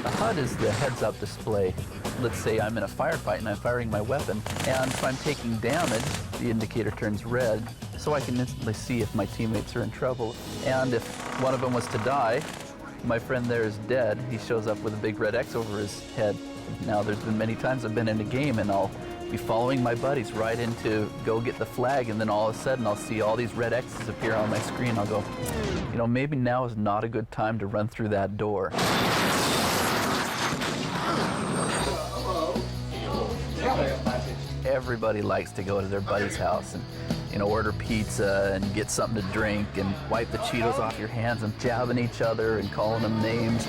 [SPEAKER 26] The HUD is the heads-up display. Let's say I'm in a firefight and I'm firing my weapon, and if I'm taking damage, the indicator turns red, so I can instantly see if my teammates are in trouble. And if one of them was to die, my friend there is dead. He shows up with a big red X over his head. Now, there's been many times I've been in a game and I'll be following my buddies right into go get the flag, and then all of a sudden I'll see all these red X's appear on my screen. I'll go, you know, maybe now is not a good time to run through that door. Everybody likes to go to their buddy's house and, you know, order pizza and get something to drink and wipe the Cheetos off your hands and jabbing each other and calling them names.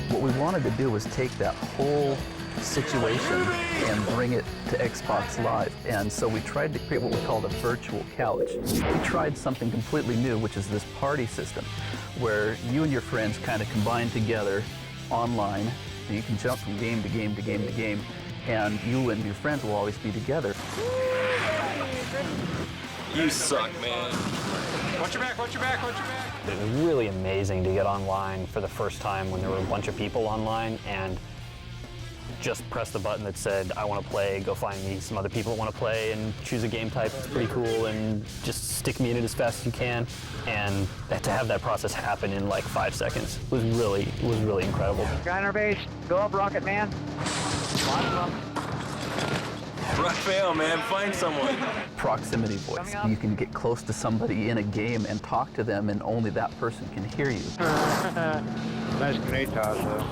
[SPEAKER 26] What we wanted to do was take that whole situation and bring it to Xbox Live. And so we tried to create what we called a virtual couch. We tried something completely new, which is this party system, where you and your friends kind of combine together online. And you can jump from game to game to game to game, and you and your friends will always be together.
[SPEAKER 8] You suck, man.
[SPEAKER 13] Watch your back, watch your back, watch your back.
[SPEAKER 25] It was really amazing to get online for the first time when there were a bunch of people online and just press the button that said, I want to play, go find me some other people that want to play, and choose a game type that's pretty cool, and just stick me in it as fast as you can. And to have that process happen in like 5 seconds was really incredible.
[SPEAKER 15] Guy in our base, go up, Rocket Man.
[SPEAKER 8] Raphael, man, find someone.
[SPEAKER 26] Proximity voice. You can get close to somebody in a game and talk to them, and only that person can hear you.
[SPEAKER 15] Nice grenade toss, though.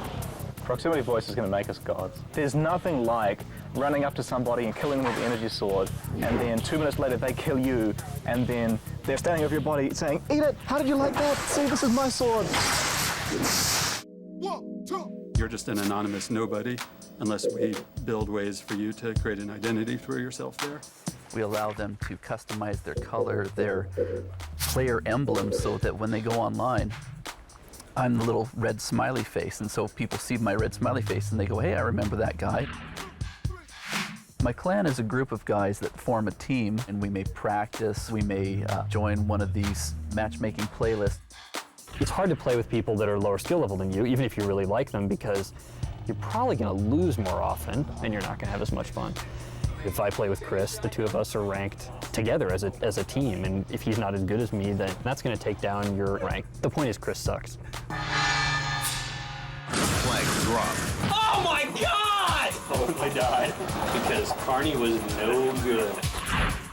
[SPEAKER 20] Proximity voice is going to make us gods. There's nothing like running up to somebody and killing them with the energy sword, and then 2 minutes later they kill you, and then they're standing over your body saying, "Eat it! How did you like that? See, this is my sword."
[SPEAKER 5] You're just an anonymous nobody unless we build ways for you to create an identity for yourself there.
[SPEAKER 26] We allow them to customize their color, their player emblem, so that when they go online, I'm the little red smiley face, and so people see my red smiley face and they go, hey, I remember that guy. My clan is a group of guys that form a team, and we may practice, we may join one of these matchmaking playlists.
[SPEAKER 25] It's hard to play with people that are lower skill level than you, even if you really like them, because you're probably going to lose more often and you're not going to have as much fun. If I play with Chris, the 2 of us are ranked together as a team, and if he's not as good as me, then that's going to take down your rank. The point is, Chris sucks.
[SPEAKER 8] Flag drop. Oh my God!
[SPEAKER 25] Oh, I died because Carney was no good.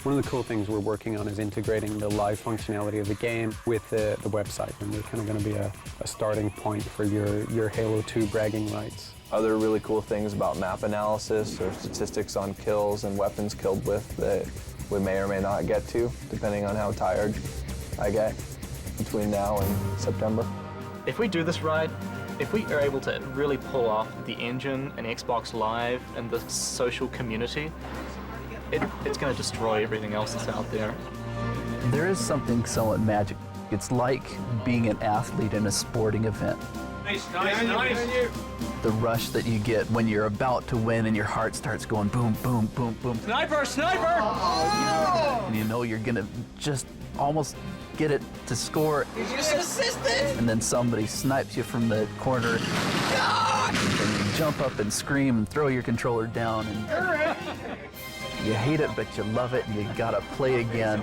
[SPEAKER 24] One of the cool things we're working on is integrating the live functionality of the game with the website, and we're kind of going to be a starting point for your Halo 2 bragging rights.
[SPEAKER 21] Other really cool things about map analysis or statistics on kills and weapons killed with that we may or may not get to, depending on how tired I get between now and September.
[SPEAKER 13] If we do this right, if we are able to really pull off the engine and Xbox Live and the social community, it's going to destroy everything else that's out there.
[SPEAKER 26] There is something somewhat magic. It's like being an athlete in a sporting event.
[SPEAKER 3] Nice.
[SPEAKER 26] The rush that you get when you're about to win and your heart starts going boom, boom, boom, boom.
[SPEAKER 3] Sniper!
[SPEAKER 26] And you know you're gonna just almost get it to score.
[SPEAKER 3] Did you just assist it?
[SPEAKER 26] And then somebody snipes you from the corner. And you jump up and scream and throw your controller down. And you hate it, but you love it, and you gotta play again.